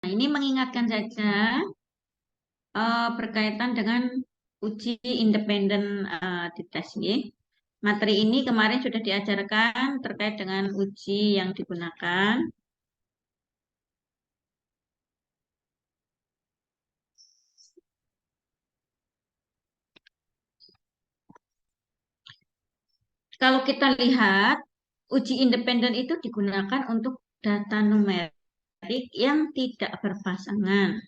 ini mengingatkan saja berkaitan dengan uji independen di tes ya. Materi ini kemarin sudah diajarkan terkait dengan uji yang digunakan. Kalau kita lihat, uji independen itu digunakan untuk data numerik yang tidak berpasangan.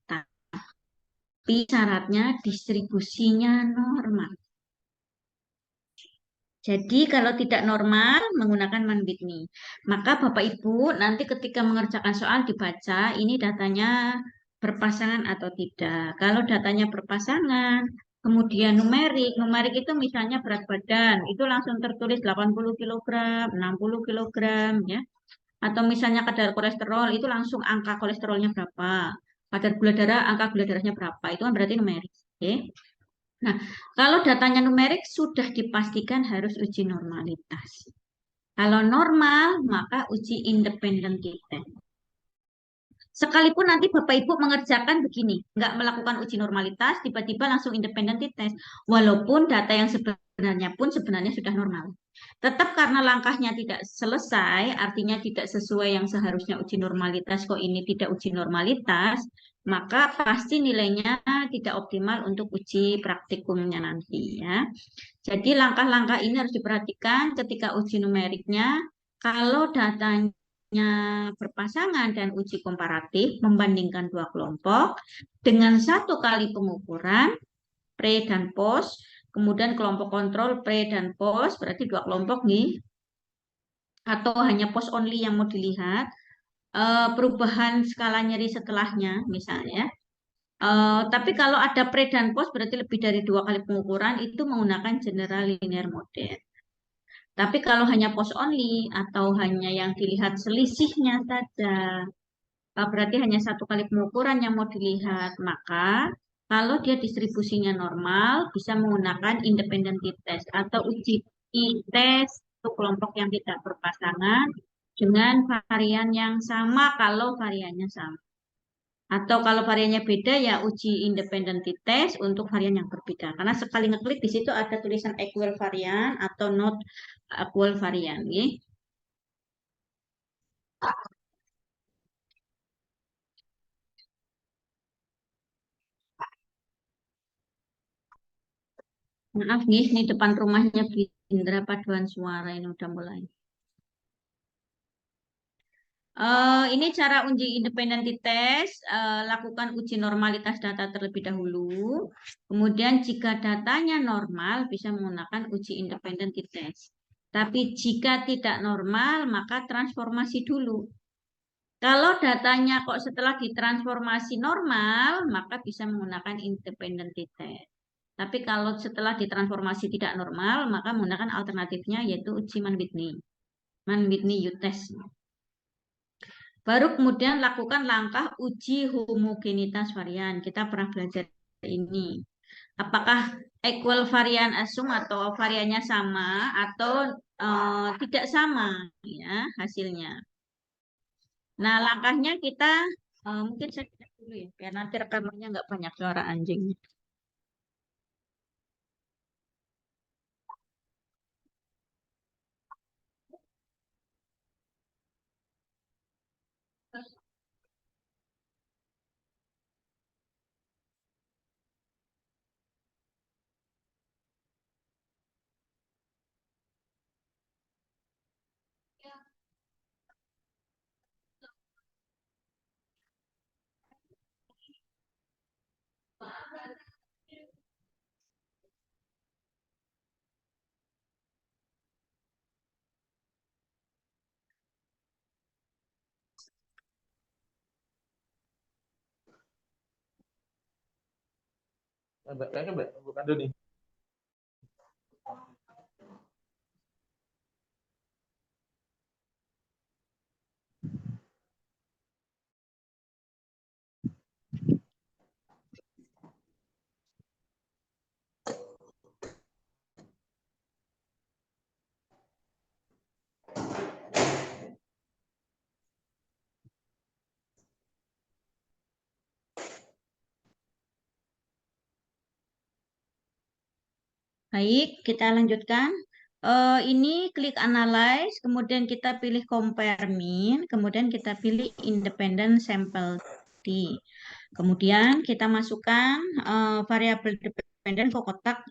Tapi syaratnya distribusinya normal. Jadi kalau tidak normal menggunakan Man-Whitney. Maka Bapak Ibu nanti ketika mengerjakan soal dibaca ini datanya berpasangan atau tidak. Kalau datanya berpasangan, kemudian numerik itu misalnya berat badan, itu langsung tertulis 80 kilogram, 60 kilogram ya. Atau misalnya kadar kolesterol itu langsung angka kolesterolnya berapa. Kadar gula darah, angka gula darahnya berapa. Itu kan berarti numerik. Oke. Nah, kalau datanya numerik sudah dipastikan harus uji normalitas. Kalau normal, maka uji independen kita. Sekalipun nanti Bapak Ibu mengerjakan begini, nggak melakukan uji normalitas, tiba-tiba langsung independen tes, walaupun data yang sebenarnya pun sebenarnya sudah normal. Tetap karena langkahnya tidak selesai, artinya tidak sesuai yang seharusnya uji normalitas, kok ini tidak uji normalitas, maka pasti nilainya tidak optimal untuk uji praktikumnya nanti ya. Jadi langkah-langkah ini harus diperhatikan ketika uji numeriknya. Kalau datanya berpasangan dan uji komparatif membandingkan dua kelompok dengan satu kali pengukuran pre dan post, kemudian kelompok kontrol pre dan post, berarti dua kelompok nih, atau hanya post only yang mau dilihat, perubahan skala nyeri setelahnya misalnya. Tapi kalau ada pre dan post berarti lebih dari dua kali pengukuran itu menggunakan general linear model. Tapi kalau hanya post only atau hanya yang dilihat selisihnya saja, berarti hanya satu kali pengukuran yang mau dilihat. Maka kalau dia distribusinya normal, bisa menggunakan independent t-test atau uji t-test untuk kelompok yang tidak berpasangan dengan varian yang sama kalau variannya sama. Atau kalau variannya beda ya uji independent t-test untuk varian yang berbeda. Karena sekali ngeklik di situ ada tulisan equal varian atau not equal varian. Ya. Maaf nih, ini depan rumahnya Bindra Paduan Suara ini udah mulai. Ini cara uji independen test, lakukan uji normalitas data terlebih dahulu. Kemudian jika datanya normal, bisa menggunakan uji independen test. Tapi jika tidak normal, maka transformasi dulu. Kalau datanya kok setelah ditransformasi normal, maka bisa menggunakan independent test. Tapi kalau setelah ditransformasi tidak normal, maka menggunakan alternatifnya yaitu uji Man-Whitney. Man-Whitney U-test. Baru kemudian lakukan langkah uji homogenitas varian. Kita pernah belajar ini. Apakah equal varian asum atau variannya sama atau tidak sama ya hasilnya. Nah, langkahnya kita mungkin saya cek dulu ya, biar nanti rekamannya nggak banyak suara anjing. Kayaknya bukan Doni. Baik, kita lanjutkan. Ini klik analyze, kemudian kita pilih compare mean, kemudian kita pilih independent sample t. Kemudian kita masukkan variabel dependen ke kotak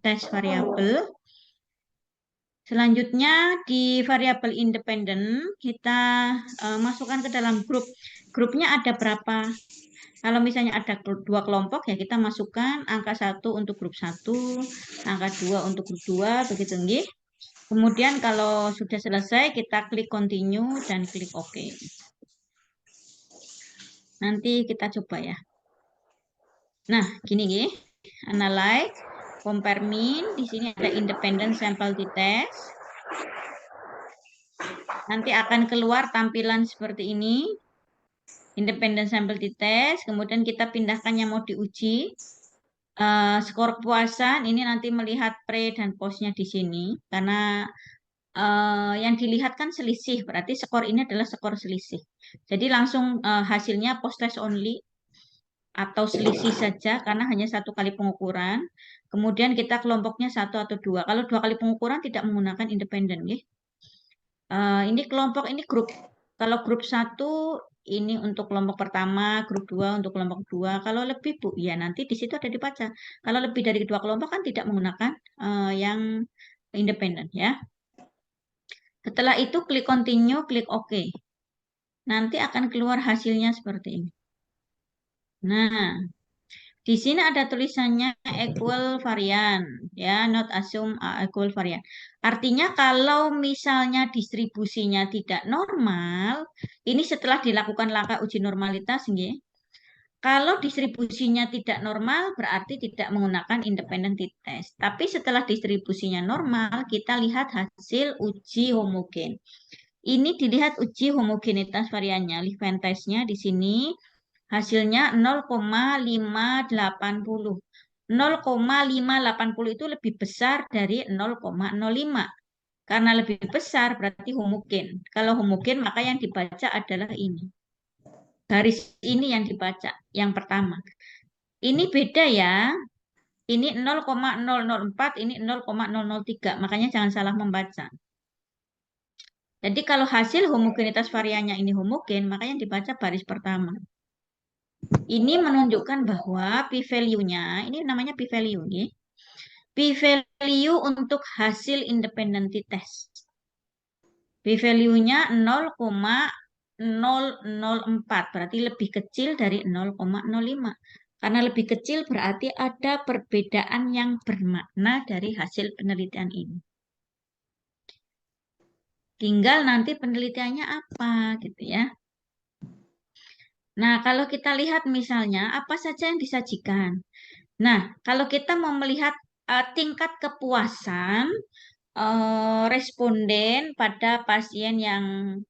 test variabel. Selanjutnya di variabel independen kita masukkan ke dalam grup. Grupnya ada berapa? Kalau misalnya ada dua kelompok ya kita masukkan angka 1 untuk grup 1, angka 2 untuk grup 2, begitu nggih. Kemudian kalau sudah selesai kita klik continue dan klik OK. Nanti kita coba ya. Nah, gini nggih. Analyze, compare mean, di sini ada independent sample t-test. Nanti akan keluar tampilan seperti ini. Independent sample t-test, kemudian kita pindahkan yang mau diuji. Skor kepuasan ini nanti melihat pre dan postnya di sini karena yang dilihat kan selisih, berarti skor ini adalah skor selisih. Jadi langsung hasilnya post test only atau selisih saja karena hanya satu kali pengukuran. Kemudian kita kelompoknya 1 atau 2. Kalau 2 kali pengukuran tidak menggunakan independen, ya. Ini kelompok ini grup. Kalau grup 1 ini untuk kelompok pertama, grup 2 untuk kelompok 2. Kalau lebih Bu, ya nanti di situ ada dibaca. Kalau lebih dari 2 kelompok kan tidak menggunakan yang independen, ya. Setelah itu klik continue, klik OK. Nanti akan keluar hasilnya seperti ini. Nah, di sini ada tulisannya equal varian, ya, not assume equal varian. Artinya kalau misalnya distribusinya tidak normal, ini setelah dilakukan langkah uji normalitas, nggih. Kalau distribusinya tidak normal, berarti tidak menggunakan independent t-test. Tapi setelah distribusinya normal, kita lihat hasil uji homogen. Ini dilihat uji homogenitas variannya, Leventine-nya di sini. Hasilnya 0,580. 0,580 itu lebih besar dari 0,05. Karena lebih besar berarti homogen. Kalau homogen maka yang dibaca adalah ini. Garis ini yang dibaca, yang pertama. Ini beda ya. Ini 0,004, ini 0,003. Makanya jangan salah membaca. Jadi kalau hasil homogenitas variannya ini homogen, maka yang dibaca baris pertama. Ini menunjukkan bahwa p-value-nya, ini namanya p-value, ya. P-value untuk hasil independent t-test. P-value-nya 0,004, berarti lebih kecil dari 0,05. Karena lebih kecil berarti ada perbedaan yang bermakna dari hasil penelitian ini. Tinggal nanti penelitiannya apa, gitu ya. Nah, kalau kita lihat misalnya apa saja yang disajikan. Nah, kalau kita mau melihat tingkat kepuasan responden pada pasien yang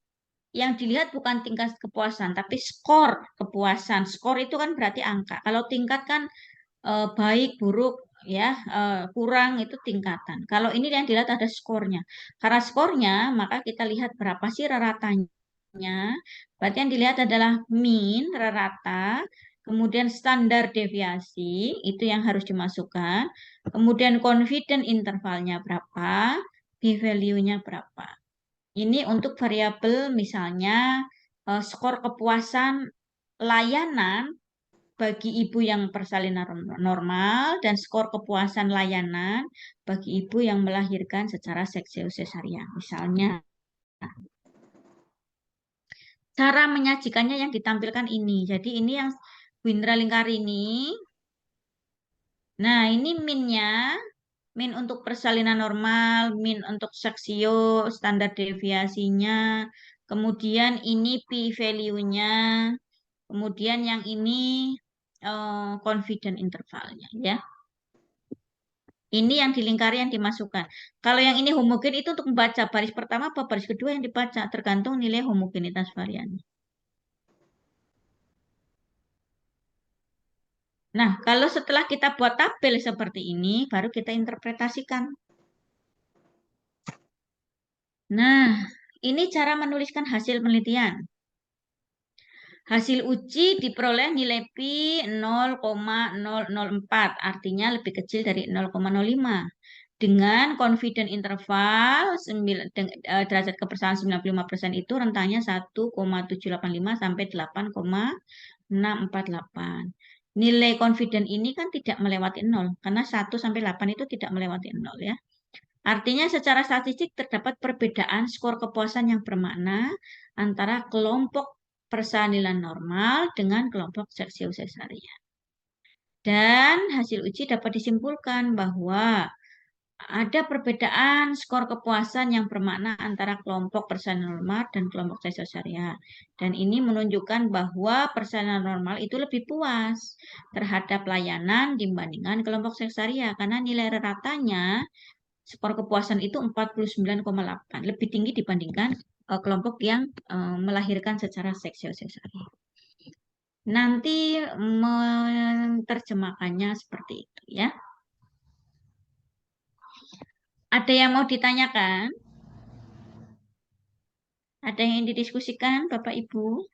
dilihat bukan tingkat kepuasan, tapi skor kepuasan. Skor itu kan berarti angka. Kalau tingkat kan baik, buruk, ya, kurang itu tingkatan. Kalau ini yang dilihat ada skornya. Karena skornya, maka kita lihat berapa sih raratanya. Berarti yang dilihat adalah mean, rata, kemudian standar deviasi, itu yang harus dimasukkan. Kemudian confidence intervalnya berapa, p-value-nya berapa. Ini untuk variabel misalnya skor kepuasan layanan bagi ibu yang persalinan normal dan skor kepuasan layanan bagi ibu yang melahirkan secara sekseo-sesarian. Misalnya, cara menyajikannya yang ditampilkan ini. Jadi ini yang Windra Lingkar ini. Nah, ini min-nya. Min untuk persalinan normal, min untuk seksio, standar deviasinya. Kemudian ini p-value-nya. Kemudian yang ini confidence intervalnya, ya. Ini yang dilingkari yang dimasukkan. Kalau yang ini homogen itu untuk membaca baris pertama atau baris kedua yang dibaca, tergantung nilai homogenitas varian. Nah, kalau setelah kita buat tabel seperti ini, baru kita interpretasikan. Nah, ini cara menuliskan hasil penelitian. Hasil uji diperoleh nilai pi 0,004, artinya lebih kecil dari 0,05. Dengan confident interval derajat kepercayaan 95% itu rentangnya 1,785 sampai 8,648. Nilai confident ini kan tidak melewati 0, karena 1 sampai 8 itu tidak melewati 0 ya. Artinya secara statistik terdapat perbedaan skor kepuasan yang bermakna antara kelompok persalinan normal dengan kelompok seksio sesarian. Dan hasil uji dapat disimpulkan bahwa ada perbedaan skor kepuasan yang bermakna antara kelompok persalinan normal dan kelompok seksio sesarian. Dan ini menunjukkan bahwa persalinan normal itu lebih puas terhadap layanan dibandingkan kelompok sesarian karena nilai ratanya skor kepuasan itu 49,8, lebih tinggi dibandingkan kelompok yang melahirkan secara seksio sesarian. Nanti menerjemahkannya seperti itu ya. Ada yang mau ditanyakan? Ada yang ingin didiskusikan, Bapak Ibu?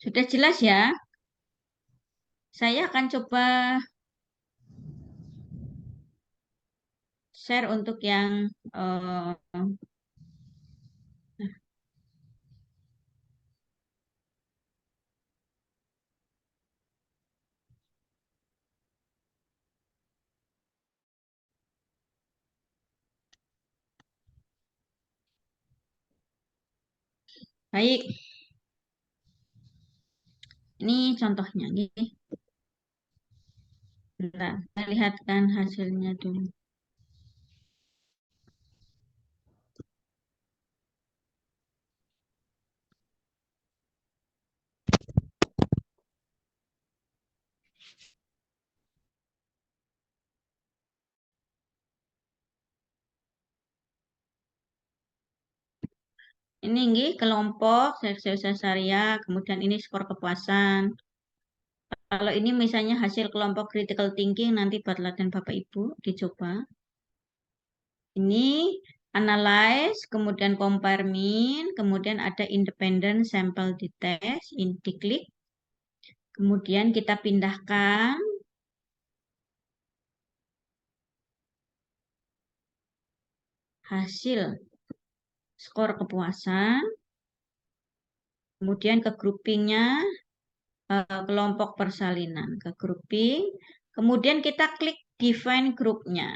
Sudah jelas ya? Saya akan coba share untuk yang baik. Ini contohnya nih. Bentar, saya lihatkan hasilnya dulu. Ini nggih kelompok seksio sesaria, kemudian ini skor kepuasan. Kalau ini misalnya hasil kelompok critical thinking nanti buat latihan Bapak Ibu dicoba. Ini analyze, kemudian compare mean, kemudian ada independent sample test, ini diklik. Kemudian kita pindahkan hasil skor kepuasan, kemudian ke groupingnya kelompok persalinan, ke grouping, kemudian kita klik define grupnya.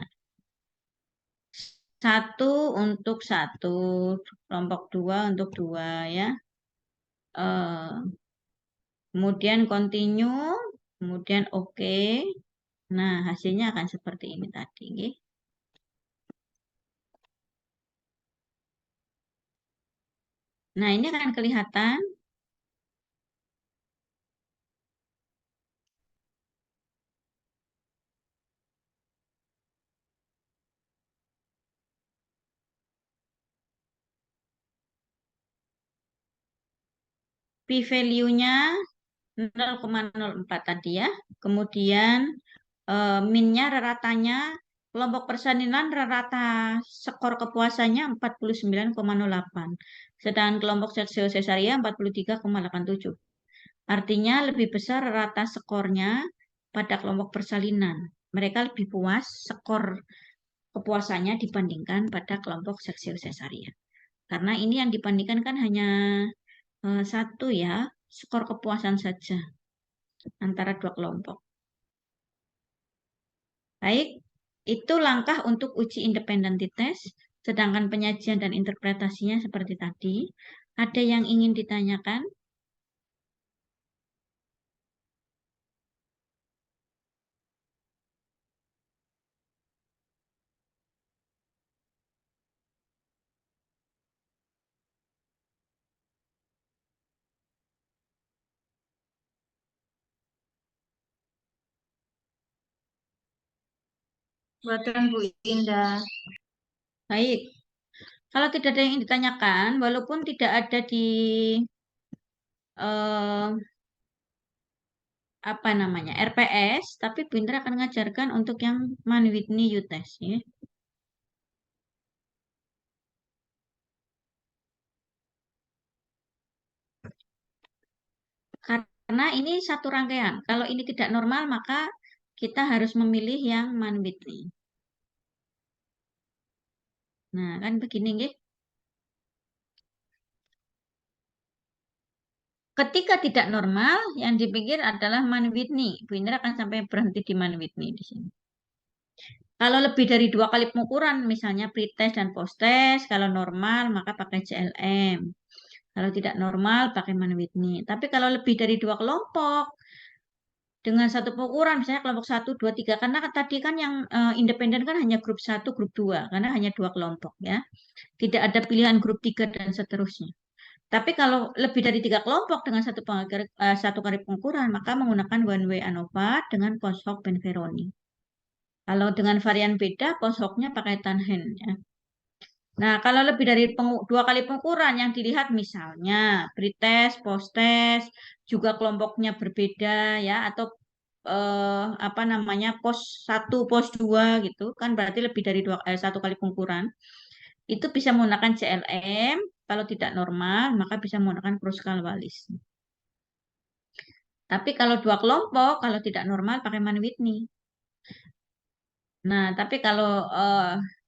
Satu untuk satu, kelompok dua untuk dua ya. Kemudian continue, kemudian oke. Nah, hasilnya akan seperti ini tadi. Nah, ini akan kelihatan. P-value-nya 0,04 tadi ya. Kemudian min-nya ratanya kelompok persalinan rata skor kepuasannya 49,08. Sedangkan kelompok seksio sesaria 43,87. Artinya lebih besar rata skornya pada kelompok persalinan. Mereka lebih puas skor kepuasannya dibandingkan pada kelompok seksio sesaria. Karena ini yang dibandingkan kan hanya satu ya, skor kepuasan saja antara dua kelompok. Baik, itu langkah untuk uji independensi test, sedangkan penyajian dan interpretasinya seperti tadi. Ada yang ingin ditanyakan? Buatan Bu Indah. Baik, kalau tidak ada yang ingin ditanyakan, walaupun tidak ada di apa namanya RPS, tapi Bu Indra akan mengajarkan untuk yang Manwitney U-Test ya. Karena ini satu rangkaian. Kalau ini tidak normal, maka kita harus memilih yang Manwitney. Nah, kan begini nggih. Ketika tidak normal, yang dipikir adalah Manwitney. Bu Indra akan sampai berhenti di Manwitney di sini. Kalau lebih dari dua kali pengukuran, misalnya pretest dan posttest, kalau normal maka pakai CLM. Kalau tidak normal pakai Manwitney. Tapi kalau lebih dari dua kelompok dengan satu pengukuran, misalnya kelompok satu, 2, 3, karena tadi kan yang independen kan hanya grup satu, grup 2, karena hanya dua kelompok ya. Tidak ada pilihan grup 3 dan seterusnya. Tapi kalau lebih dari tiga kelompok dengan satu kali pengukuran, maka menggunakan one way ANOVA dengan post hoc benferoni. Kalau dengan varian beda, post hoc-nya pakai Tanhen ya. Nah, kalau lebih dari dua kali pengukuran yang dilihat misalnya pretest, post-test, juga kelompoknya berbeda ya, atau apa namanya pos satu, pos 2 gitu, kan berarti lebih dari satu kali pengukuran. Itu bisa menggunakan CLM, kalau tidak normal maka bisa menggunakan Kruskal-Wallis. Tapi kalau dua kelompok, kalau tidak normal pakai Mann-Whitney. Nah, tapi kalau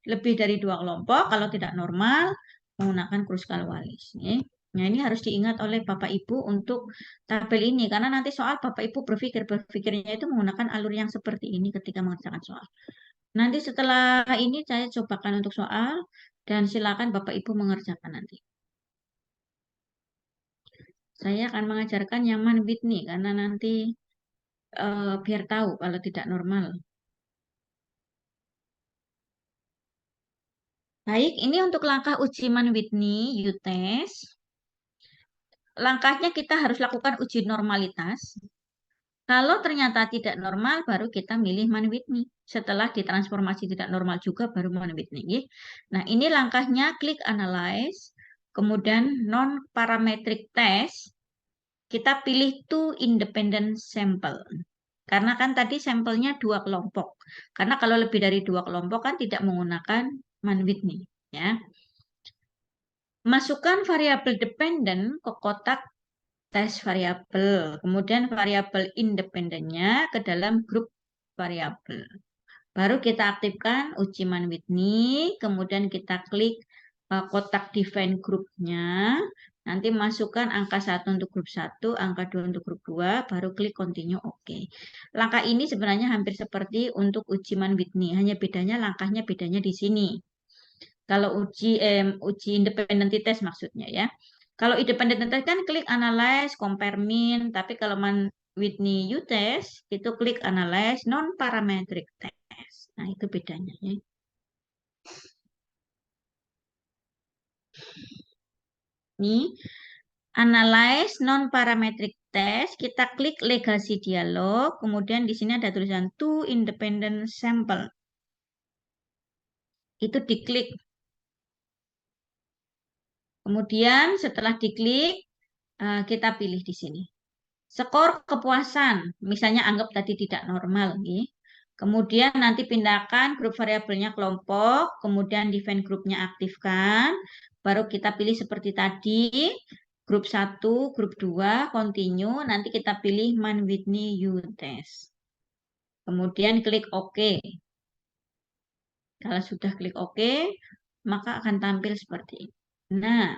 lebih dari dua kelompok, kalau tidak normal, menggunakan Kruskal-Wallis. Ya. Nah, ini harus diingat oleh Bapak Ibu untuk tabel ini, karena nanti soal Bapak Ibu berpikirnya itu menggunakan alur yang seperti ini ketika mengerjakan soal. Nanti setelah ini saya cobakan untuk soal, dan silakan Bapak Ibu mengerjakan nanti. Saya akan mengajarkan yang Mann-Whitney, karena nanti biar tahu kalau tidak normal. Baik, ini untuk langkah uji Mann-Whitney U-test. Langkahnya kita harus lakukan uji normalitas. Kalau ternyata tidak normal, baru kita milih Mann-Whitney. Setelah ditransformasi tidak normal juga, baru Mann-Whitney. Nah, ini langkahnya klik Analyze, kemudian Non-Parametric Test, kita pilih Two Independent Sample. Karena kan tadi sampelnya dua kelompok. Karena kalau lebih dari dua kelompok kan tidak menggunakan Mann-Whitney. Ya. Masukkan variabel dependen ke kotak tes variabel. Kemudian variabel independennya ke dalam grup variabel. Baru kita aktifkan uji Mann-Whitney. Kemudian kita klik kotak define grupnya. Nanti masukkan angka 1 untuk grup 1, angka 2 untuk grup 2, baru klik continue OK. Langkah ini sebenarnya hampir seperti untuk uji Mann-Whitney. Hanya bedanya langkahnya bedanya di sini. Kalau uji independent test maksudnya ya. Kalau independent test kan klik analyze, compare mean, tapi kalau Whitney U-test itu klik analyze non-parametric test. Nah, itu bedanya ya. Ini analyze non-parametric test, kita klik legasi dialog, kemudian di sini ada tulisan two independent sample. Itu diklik. Kemudian setelah diklik, kita pilih di sini. Skor kepuasan, misalnya anggap tadi tidak normal. Nih. Kemudian nanti pindahkan grup variabelnya kelompok, kemudian define grupnya aktifkan, baru kita pilih seperti tadi, grup 1, grup 2, continue, nanti kita pilih Mann-Whitney U-test. Kemudian klik OK. Kalau sudah klik OK, maka akan tampil seperti ini. Nah,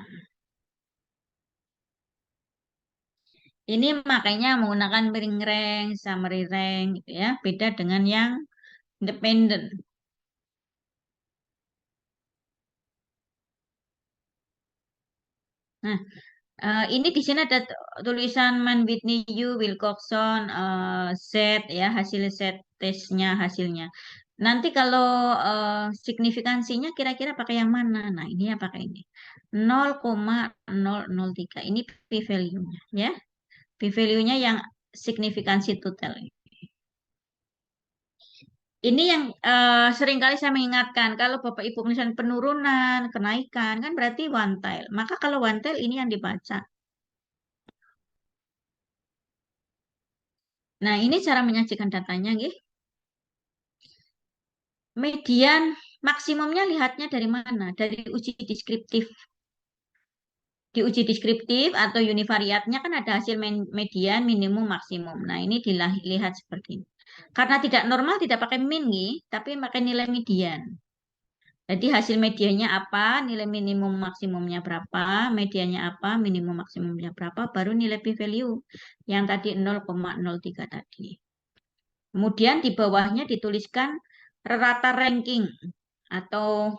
ini makanya menggunakan ring rank, summary rank, gitu ya. Beda dengan yang independen. Nah, ini di sini ada tulisan Man Whitney U, Wilcoxon, Z ya, hasil Z tesnya hasilnya. Nanti kalau signifikansinya kira-kira pakai yang mana? Nah, ini ya pakai ini. 0,003. Ini p-value-nya ya. P-value-nya yang signifikansi total. Ini yang seringkali saya mengingatkan, kalau Bapak Ibu misalnya penurunan, kenaikan, kan berarti one tail. Maka kalau one tail ini yang dibaca. Nah, ini cara menyajikan datanya, nggih. Median maksimumnya lihatnya dari mana? Dari uji deskriptif. Di uji deskriptif atau univariatnya kan ada hasil median, minimum, maksimum. Nah, ini dilihat seperti ini. Karena tidak normal tidak pakai min, nggih, tapi pakai nilai median. Jadi hasil mediannya apa, nilai minimum maksimumnya berapa, mediannya apa, minimum maksimumnya berapa, baru nilai p-value yang tadi 0,03 tadi. Kemudian di bawahnya dituliskan rata ranking atau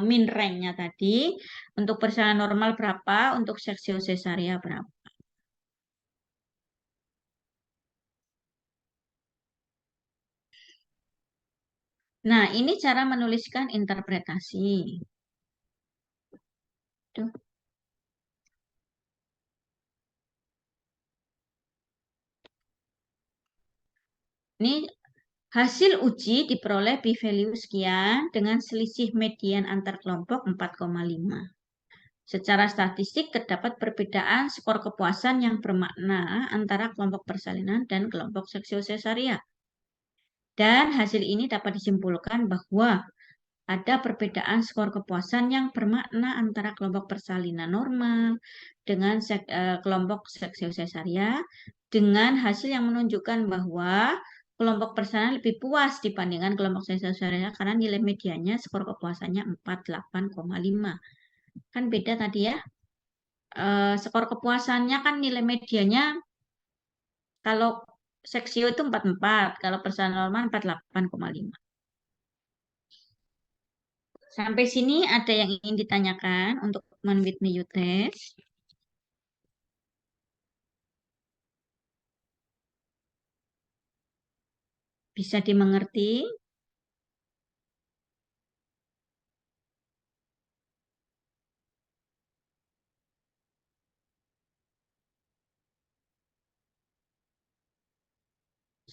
min ranknya tadi untuk persalinan normal berapa, untuk seksio sesaria berapa. Nah, ini cara menuliskan interpretasi. Tuh. Ini hasil uji diperoleh p-value sekian dengan selisih median antar kelompok 4,5. Secara statistik terdapat perbedaan skor kepuasan yang bermakna antara kelompok persalinan dan kelompok seksio sesaria. Dan hasil ini dapat disimpulkan bahwa ada perbedaan skor kepuasan yang bermakna antara kelompok persalinan normal dengan kelompok seksio sesaria dengan hasil yang menunjukkan bahwa kelompok persalinan lebih puas dibandingkan kelompok seksio sesaria karena nilai mediannya skor kepuasannya 48,5. Kan beda tadi ya. Skor kepuasannya kan nilai medianya kalau seksio itu 44, kalau persalinan normal 48,5. Sampai sini ada yang ingin ditanyakan untuk teman Whitney Yutes. Bisa dimengerti?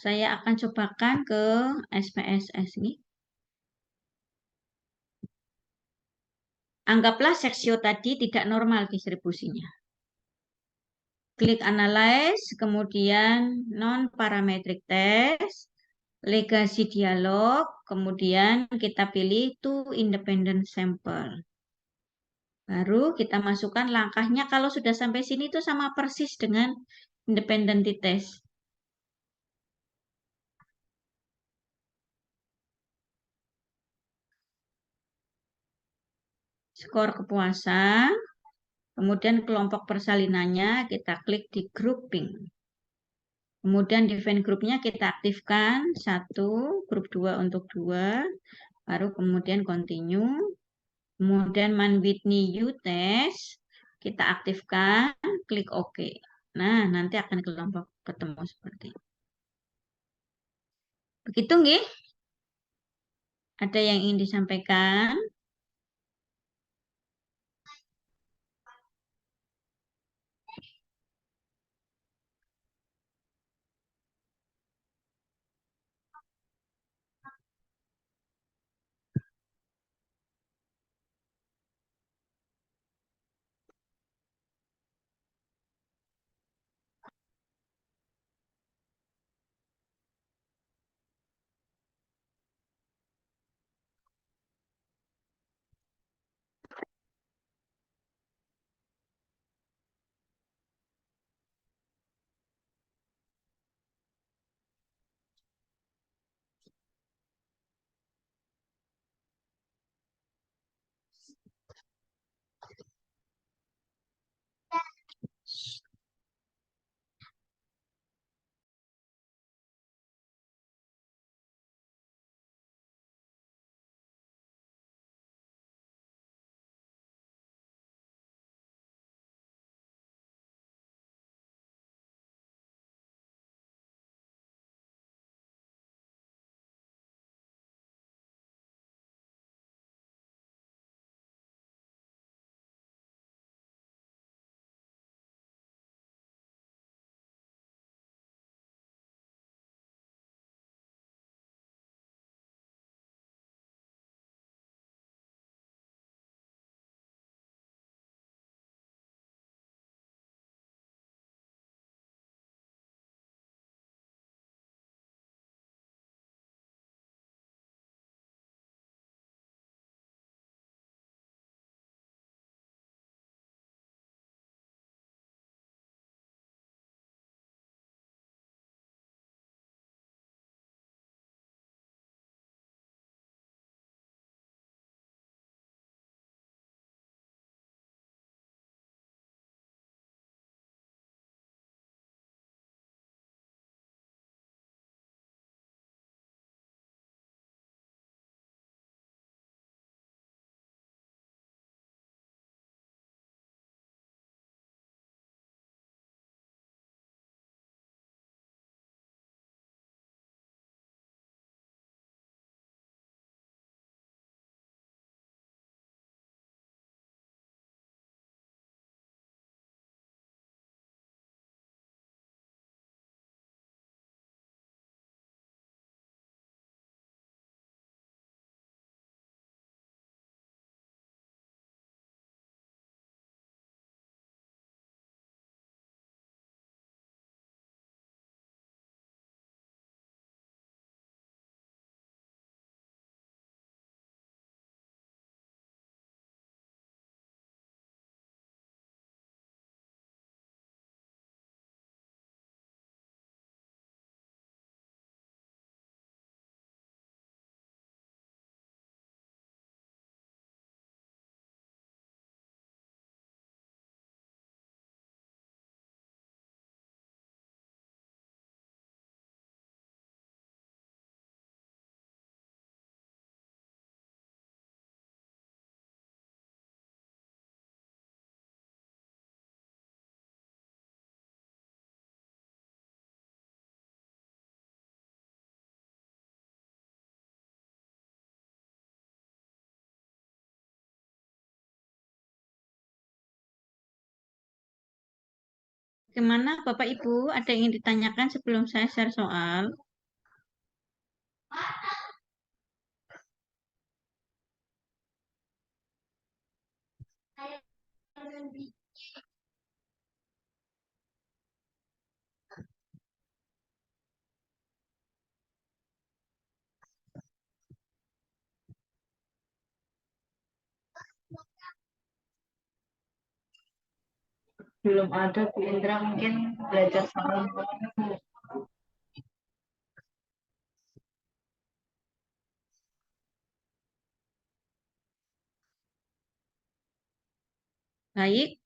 Saya akan cobakan ke SPSS nih. Anggaplah seksio tadi tidak normal distribusinya. Klik Analyze, kemudian Non-Parametric Test, Legasi Dialog, kemudian kita pilih to Independent Sample. Baru kita masukkan langkahnya kalau sudah sampai sini itu sama persis dengan Independent Test. Skor kepuasan, kemudian kelompok persalinannya kita klik di grouping. Kemudian di event grupnya kita aktifkan satu, grup 2 untuk 2, baru kemudian continue. Kemudian Man Whitney U test kita aktifkan, klik OK. Nah, nanti akan kelompok ketemu seperti ini. Begitu nggih? Ada yang ingin disampaikan? Gimana Bapak Ibu? Ada yang ingin ditanyakan sebelum saya share soal? Belum ada Bu Indra, mungkin belajar sama Bu. Baik,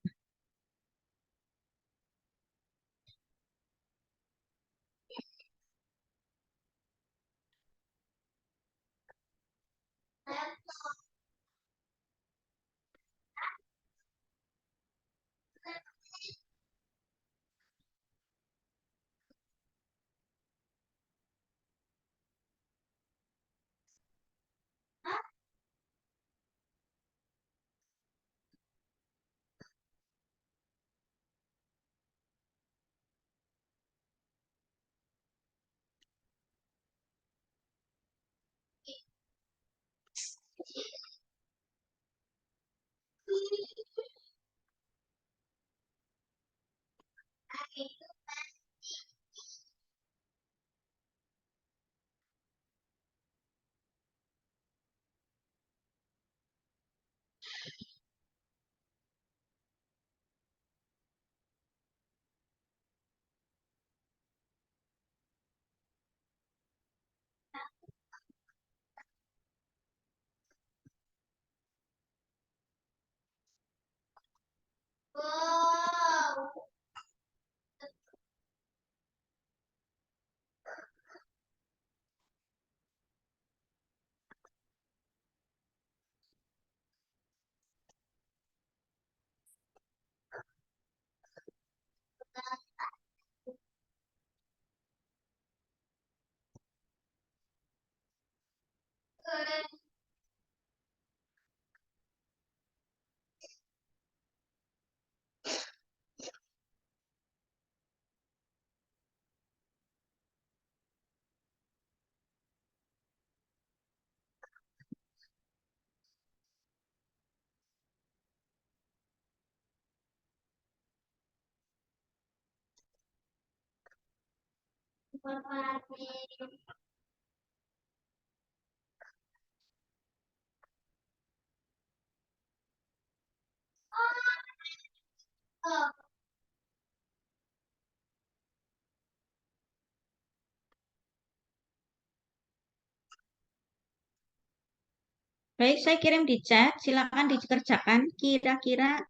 baik, saya kirim di chat. Silakan dikerjakan. Kira-kira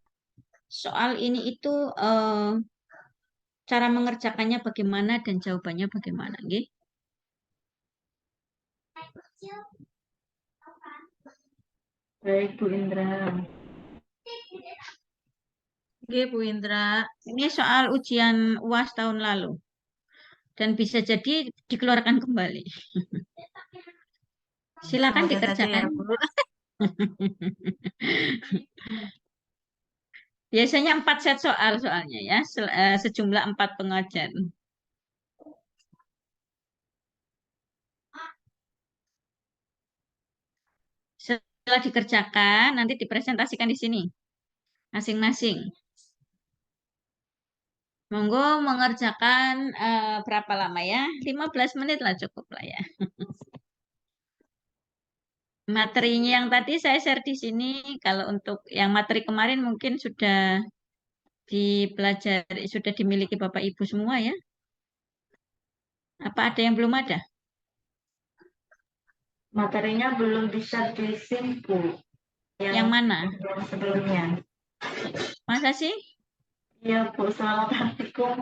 soal ini itu cara mengerjakannya bagaimana dan jawabannya bagaimana, nggih? Baik Bu Indra. Oke, Bu Indra. Ini soal ujian UAS tahun lalu dan bisa jadi dikeluarkan kembali. Silakan Semoga saja ya dikerjakan. Bu. Biasanya 4 set soal soalnya ya, sejumlah 4 pengajar. Setelah dikerjakan, nanti dipresentasikan di sini masing-masing. Monggo mengerjakan berapa lama ya? 15 menit lah cukup lah ya. Materinya yang tadi saya share di sini, kalau untuk yang materi kemarin mungkin sudah dipelajari, sudah dimiliki Bapak Ibu semua ya. Apa ada yang belum ada? Materinya belum bisa disimpul yang Yang mana? sebelumnya. Masa sih? Iya Bu, selama praktikum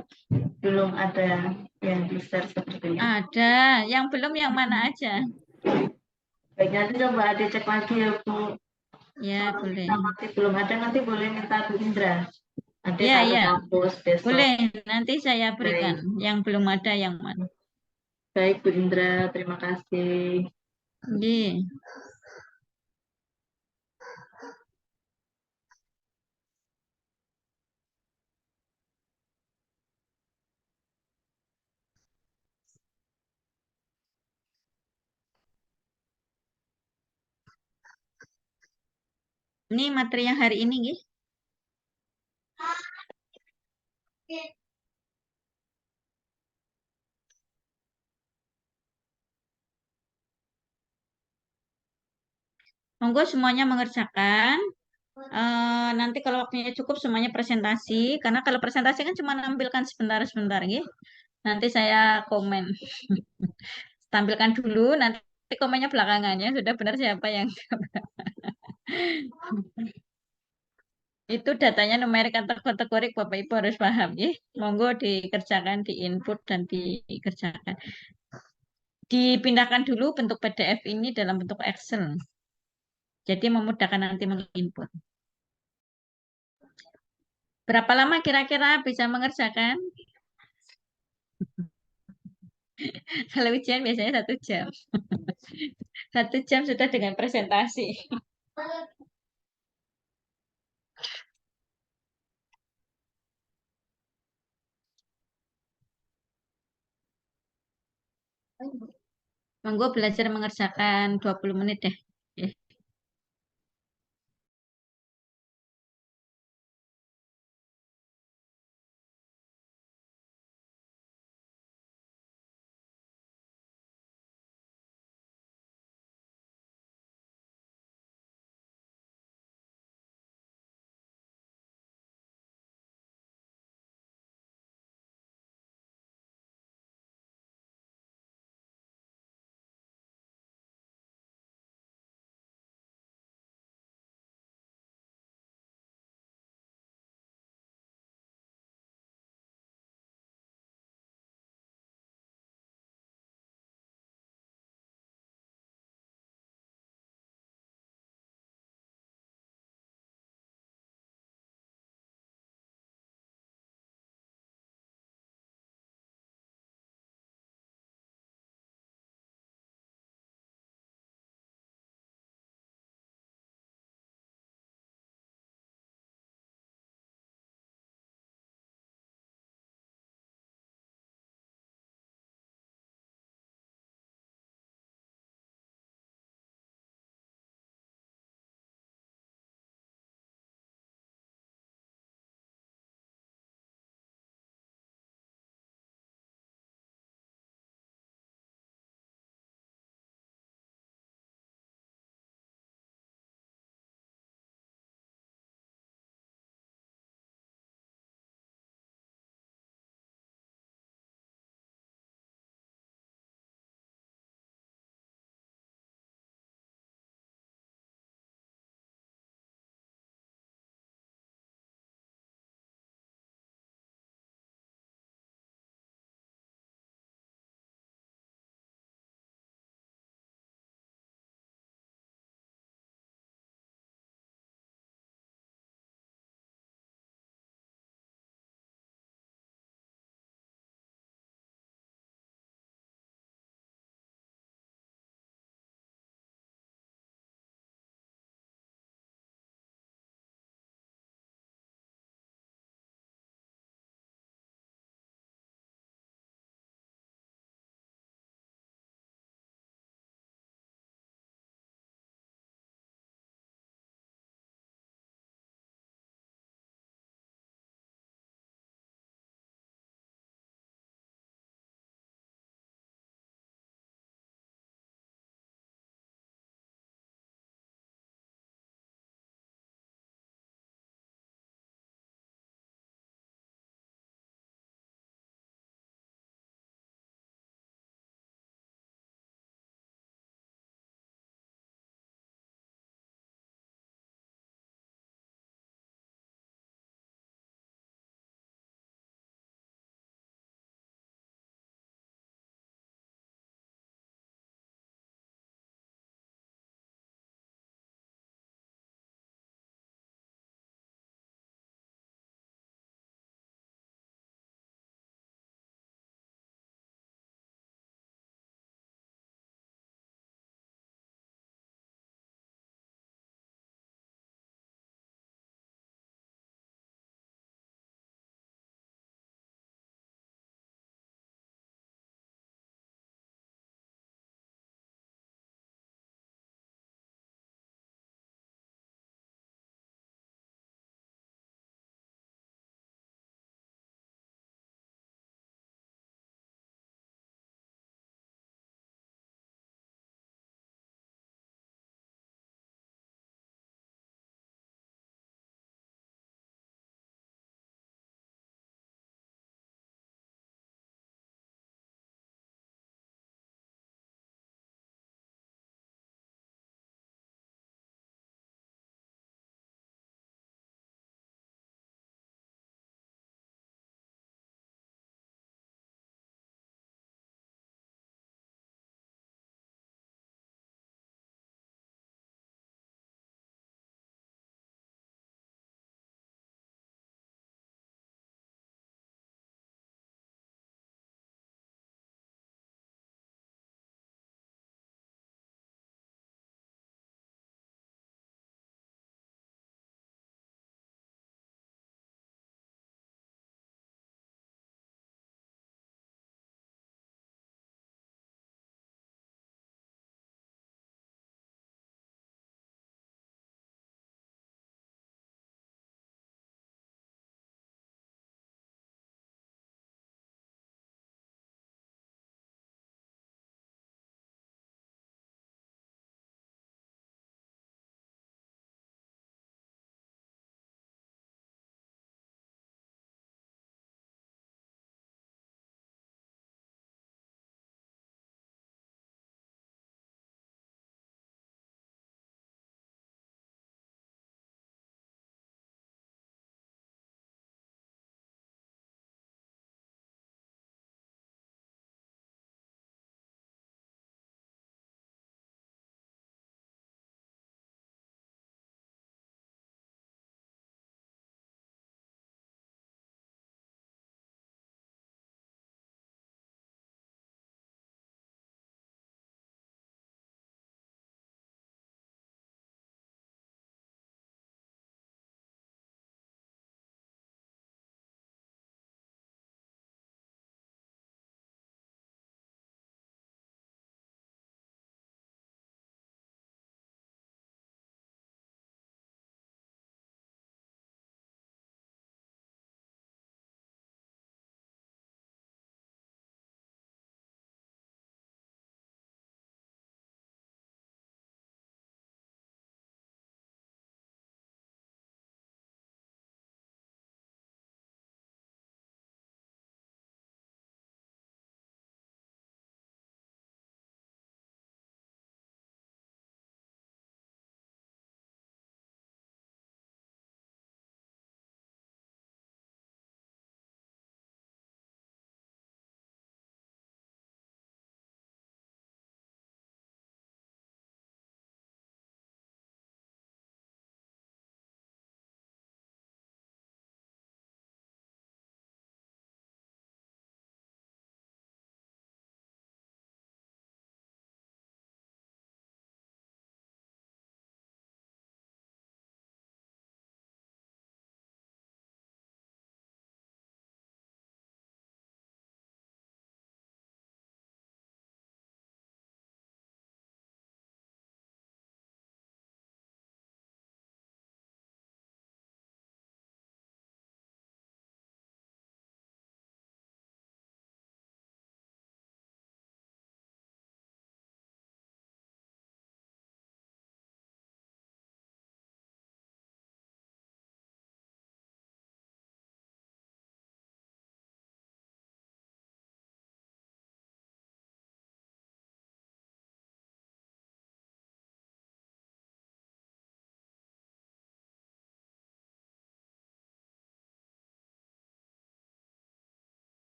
belum ada yang di-share sepertinya. Ada. Yang belum yang mana aja? Baik, nanti coba Ade cek lagi ya Bu. Ya, Kalau boleh. kita masih belum ada, nanti boleh minta Bu Indra. Ade Ya, tak ke ya. kampus besok. Boleh. Nanti saya berikan Baik, yang belum ada yang mana. baik Bu Indra, terima kasih. Nggih. Ini materi yang hari ini, nggih. Monggo semuanya mengerjakan. Nanti kalau waktunya cukup semuanya presentasi. Karena kalau presentasi kan cuma nampilkan sebentar-sebentar, nggih. Nanti saya komen. Tampilkan dulu, nanti komennya belakangan ya. Sudah benar siapa yang itu datanya numerik atau kategorik Bapak Ibu harus paham ya. Monggo dikerjakan, diinput dan dikerjakan. Dipindahkan dulu bentuk PDF ini dalam bentuk Excel. Jadi memudahkan nanti menginput. Berapa lama kira-kira bisa mengerjakan? Kalau ujian biasanya 1 jam. 1 jam sudah dengan presentasi. Monggo belajar mengerjakan 20 menit deh. Ya.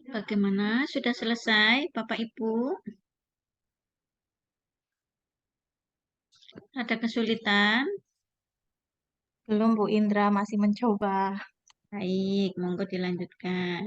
Bagaimana? Sudah selesai, Bapak Ibu? Ada kesulitan? Belum Bu Indra, masih mencoba. Baik, monggo dilanjutkan.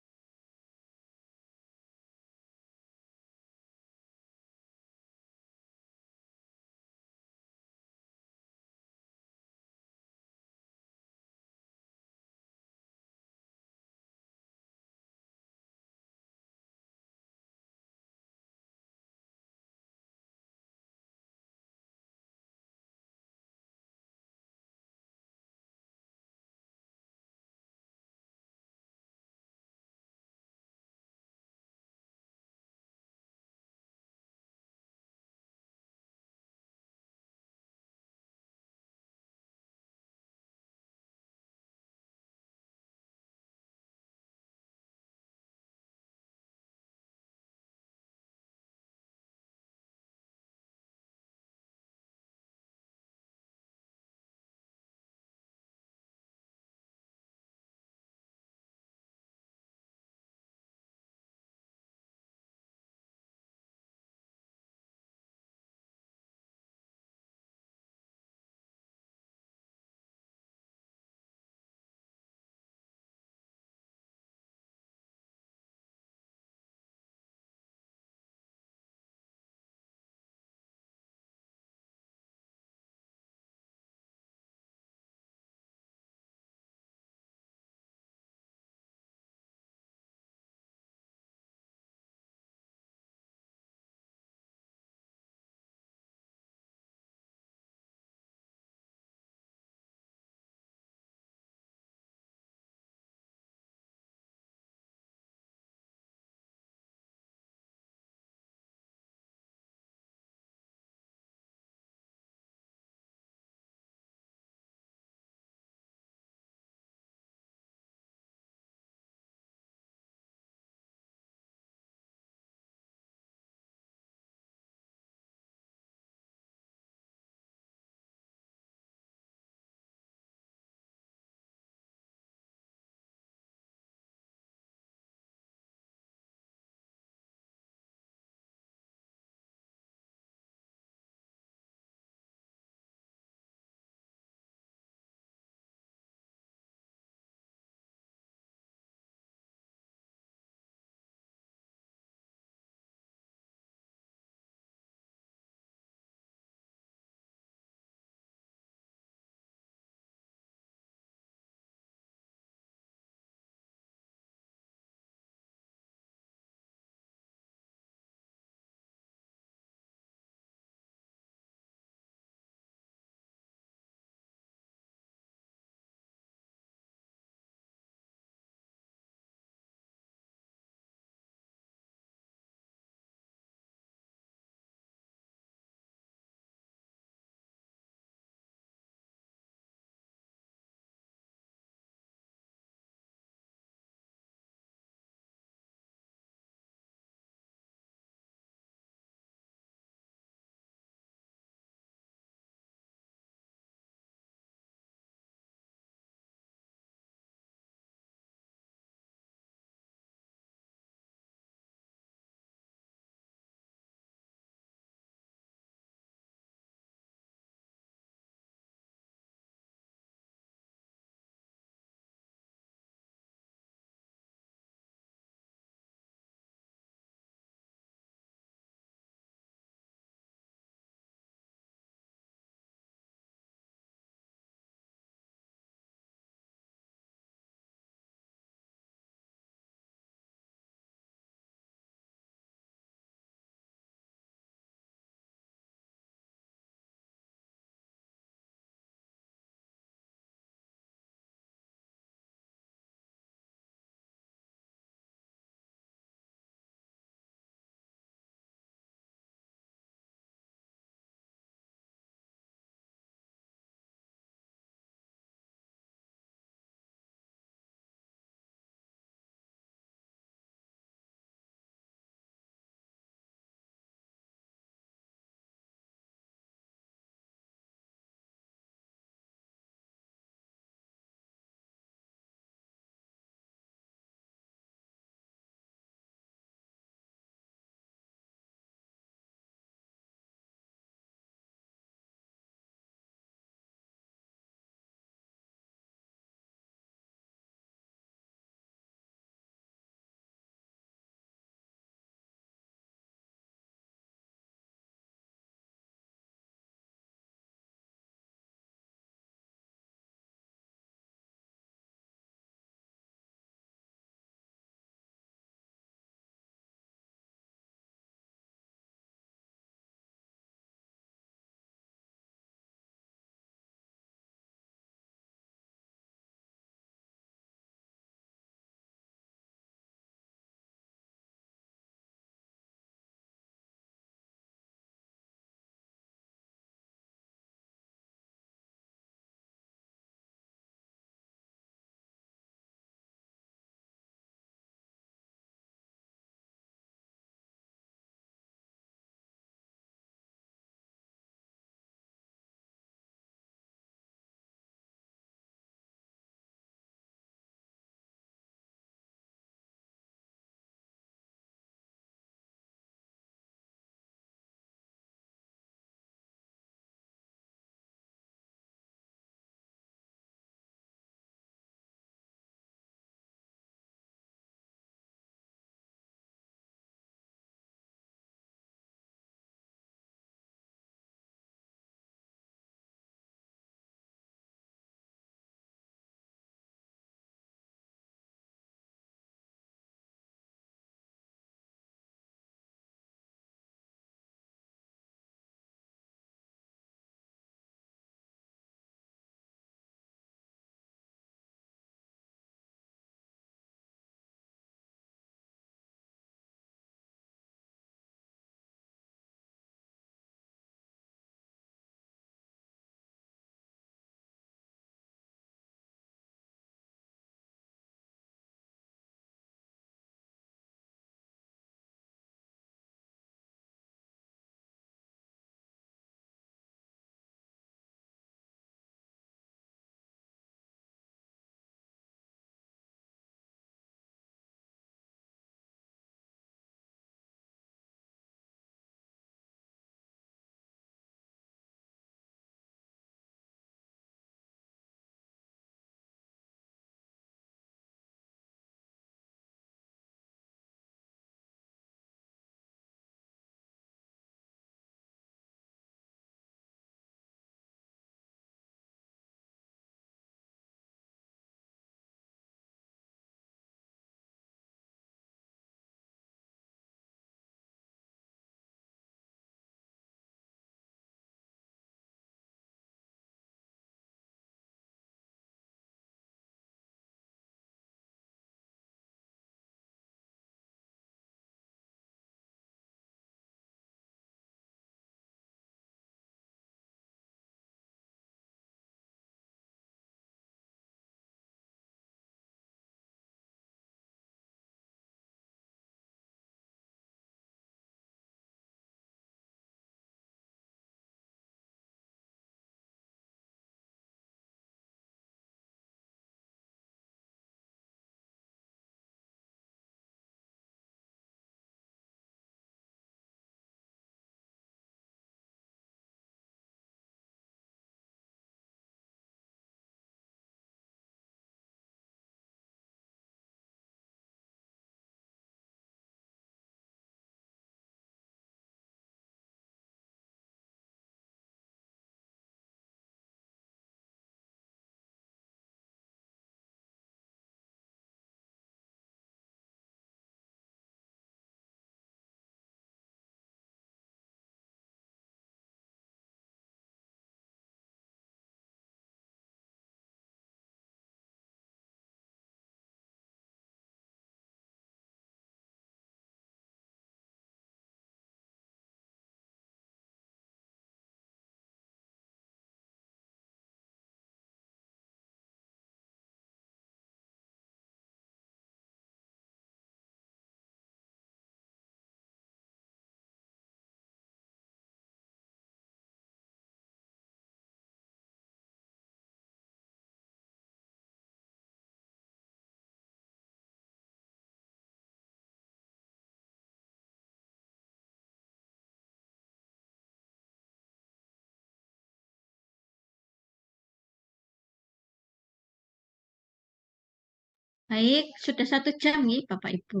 Baik, sudah 1 jam nih Bapak Ibu.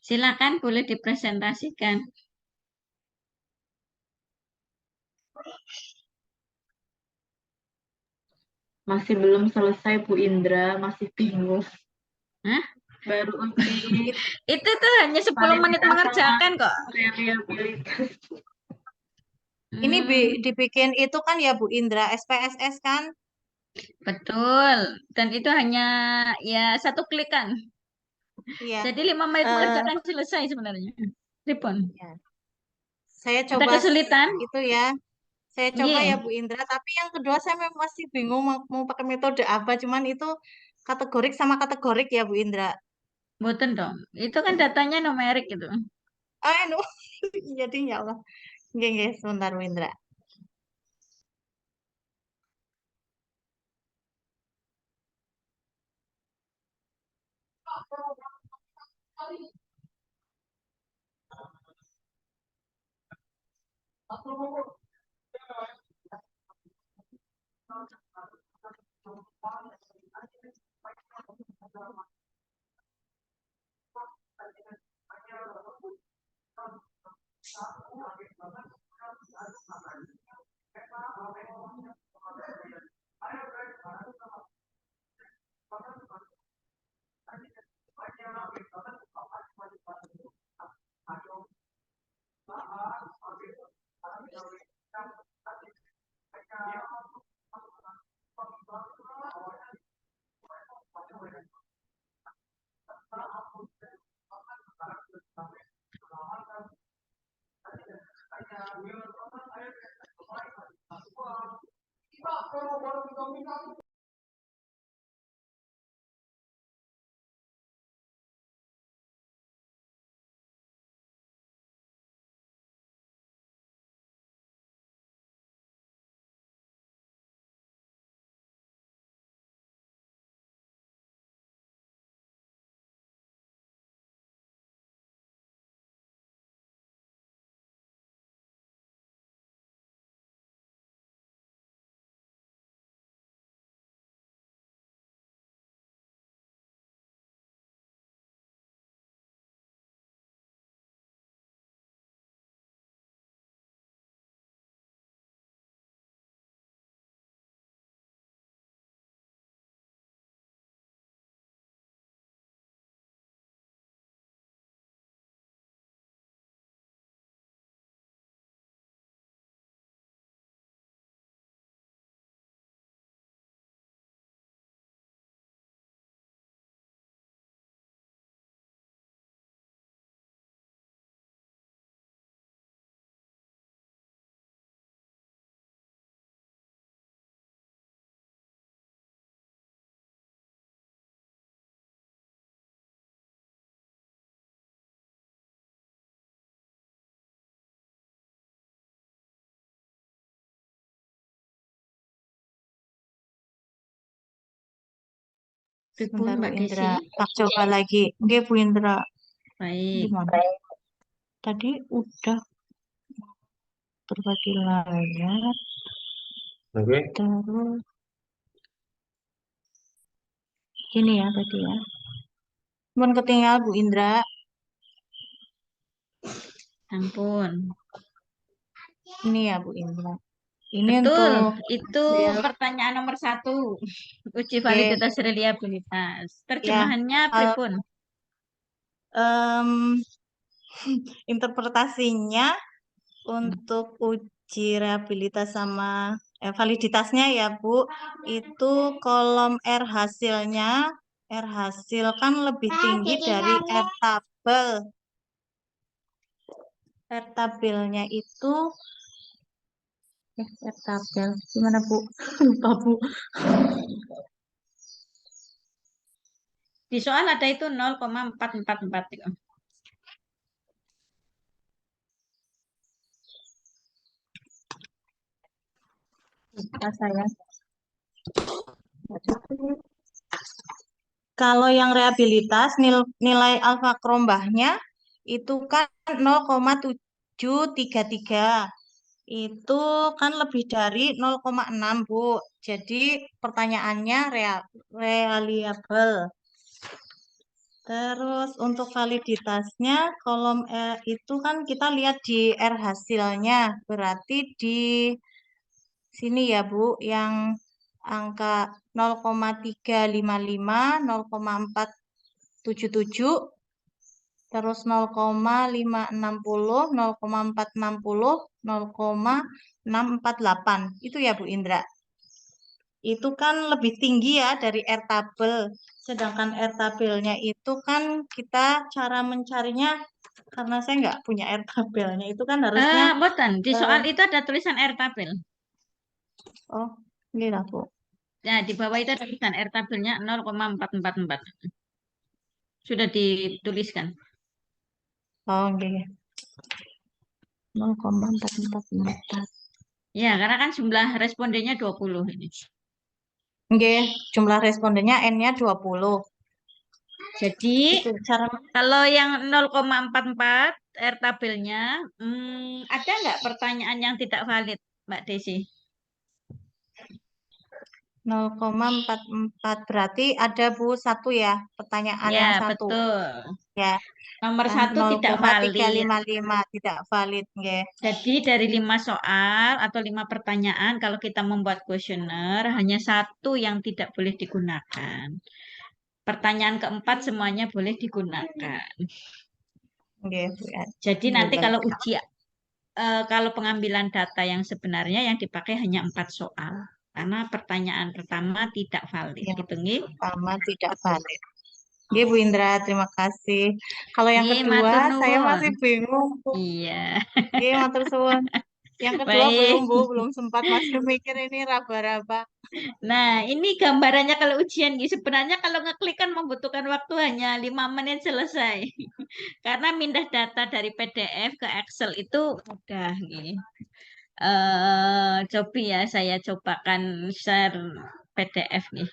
Silakan boleh dipresentasikan. Masih belum selesai Bu Indra, masih bingung. Hah? Baru uji Itu tuh hanya 10 menit validitas sama mengerjakan kok. reliabilitas. Ini Hmm, dibikin itu kan ya Bu Indra, SPSS kan? betul. Dan itu hanya ya 1 klikan. Iya. Jadi 5 menit Eh, mengerjakan selesai sebenarnya. Ripon. ya. Saya Ada coba kesulitan? itu ya. Saya coba ya Iya, Bu Indra, tapi yang kedua saya memang masih bingung mau pakai metode apa. Cuman itu kategorik sama kategorik ya Bu Indra. boten dong. Itu kan datanya numerik gitu. Ah, anu. Jadi ya Allah. Nggih, nggih, sebentar Bu Indra. Ripun Sebentar Bu Mbak Indra. Desi. Tak coba lagi. Oke Bu Indra. Baik. Gimana? Tadi udah berbagi layar. Oke. Terus ini ya tadi ya. Cuman ketinggalan Bu Indra. Ampun. Ini ya Bu Indra. Ini Betul. untuk Itu hasil. pertanyaan nomor 1. Uji Oke. validitas reliabilitas. Ya. Terjemahannya Hal, pripun? em, interpretasinya untuk uji reliabilitas sama validitasnya ya Bu, itu kolom R hasil kan lebih tinggi dari R tabel. R tabelnya itu R tabel gimana Bu? Lupa Bu. Di soal ada itu 0,444. Lupa saya. Kalau yang rehabilitas nilai alfa krombahnya itu kan 0,733. Itu kan lebih dari 0,6 Bu. Jadi pertanyaannya reliable. Terus untuk validitasnya kolom itu kan kita lihat di R hasilnya. Berarti di sini ya Bu, yang angka 0,355, 0,477, terus 0,560, 0,460, 0,648. Itu ya Bu Indra. Itu kan lebih tinggi ya dari R tabel. Sedangkan R tabelnya itu kan kita cara mencarinya karena saya nggak punya R tabelnya itu kan harusnya Boten, di eh, soal itu ada tulisan R tabel. oh ini lah Bu. Nah, di bawah itu ada tulisan R tabelnya 0,444. Sudah dituliskan. Oh oke. 0,4444. Ya, karena kan jumlah respondennya 20 ini. Oke, jumlah respondennya N-nya 20. Jadi, Itu cara kalau yang 0,44 R tabelnya, ada nggak pertanyaan yang tidak valid, Mbak Desi? 0,44 berarti ada Bu satu ya, pertanyaan Ya, yang satu. betul. Ya, Nomor yang satu tidak valid. 0,355 tidak valid, nggih. Jadi dari 5 soal atau 5 pertanyaan, kalau kita membuat kuesioner, hanya satu yang tidak boleh digunakan. Pertanyaan keempat semuanya boleh digunakan. Nggih, Bu ya. Jadi Nggih, nanti baik. kalau kalau pengambilan data yang sebenarnya yang dipakai hanya 4 soal. Karena pertanyaan pertama tidak valid. Yang Gitu, nggih. pertama tidak valid. Nggih, Bu Indra, terima kasih. Kalau yang Nggih, kedua matur saya nuwun. masih bingung, Bu. Iya, Nggih, matur suwun. Yang kedua belum, baik. Bu, belum sempat masih mikir ini raba-raba. Nah, ini gambarannya kalau ujian gitu. Sebenarnya kalau ngeklik kan membutuhkan waktu hanya 5 menit selesai. Karena pindah data dari PDF ke Excel itu mudah gitu. Coba ya, saya cobakan share PDF nih.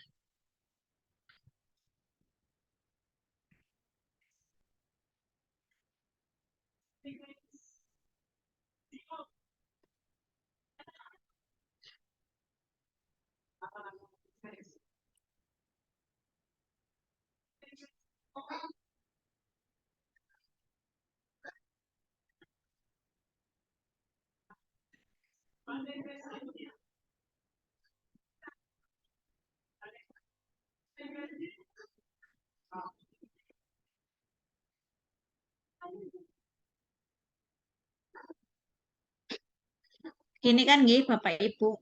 Gini kan gitu, Bapak Ibu.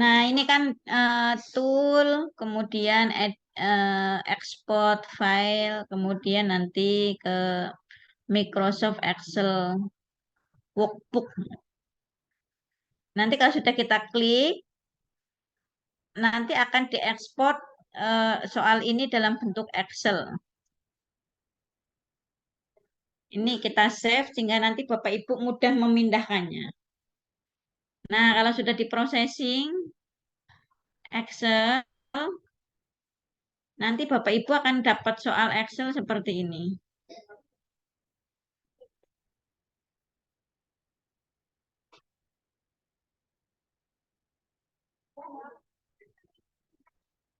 Nah, ini kan tool, kemudian export file, kemudian nanti ke Microsoft Excel workbook. Nanti kalau sudah kita klik, nanti akan diekspor soal ini dalam bentuk Excel. Ini kita save sehingga nanti Bapak Ibu mudah memindahkannya. Nah, kalau sudah diprocessing Excel, nanti Bapak Ibu akan dapat soal Excel seperti ini.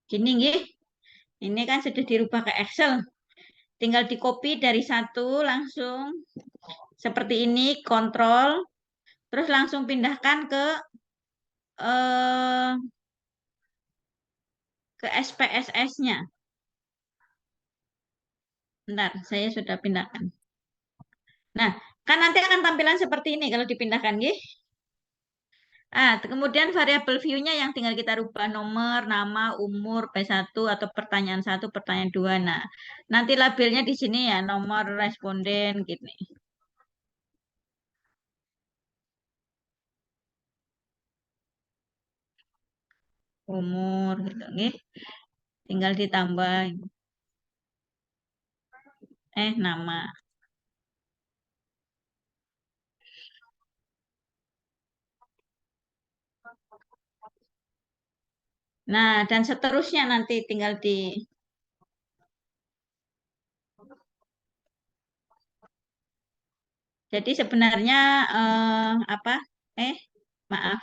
Gini nggih. Ini kan sudah dirubah ke Excel. Tinggal di copy dari satu langsung seperti ini, kontrol, terus langsung pindahkan eh, ke SPSS-nya. Bentar, saya sudah pindahkan. Nah, kan nanti akan tampilan seperti ini kalau dipindahkan, nggih. Kemudian variabel view-nya yang tinggal kita rubah nomor, nama, umur, P1 atau pertanyaan 1, pertanyaan 2. Nah, nanti labelnya di sini ya, nomor responden gini. Umur gitu, nggih. Tinggal ditambah nama. Nah, dan seterusnya nanti tinggal di Jadi sebenarnya apa? Eh, maaf.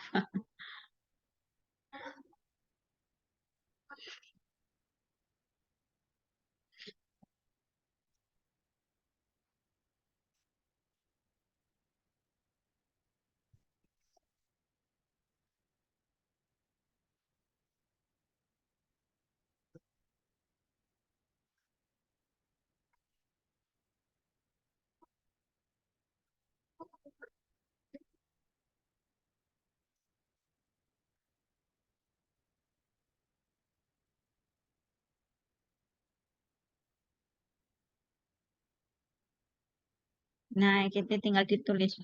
Nah, kita tinggal ditulis.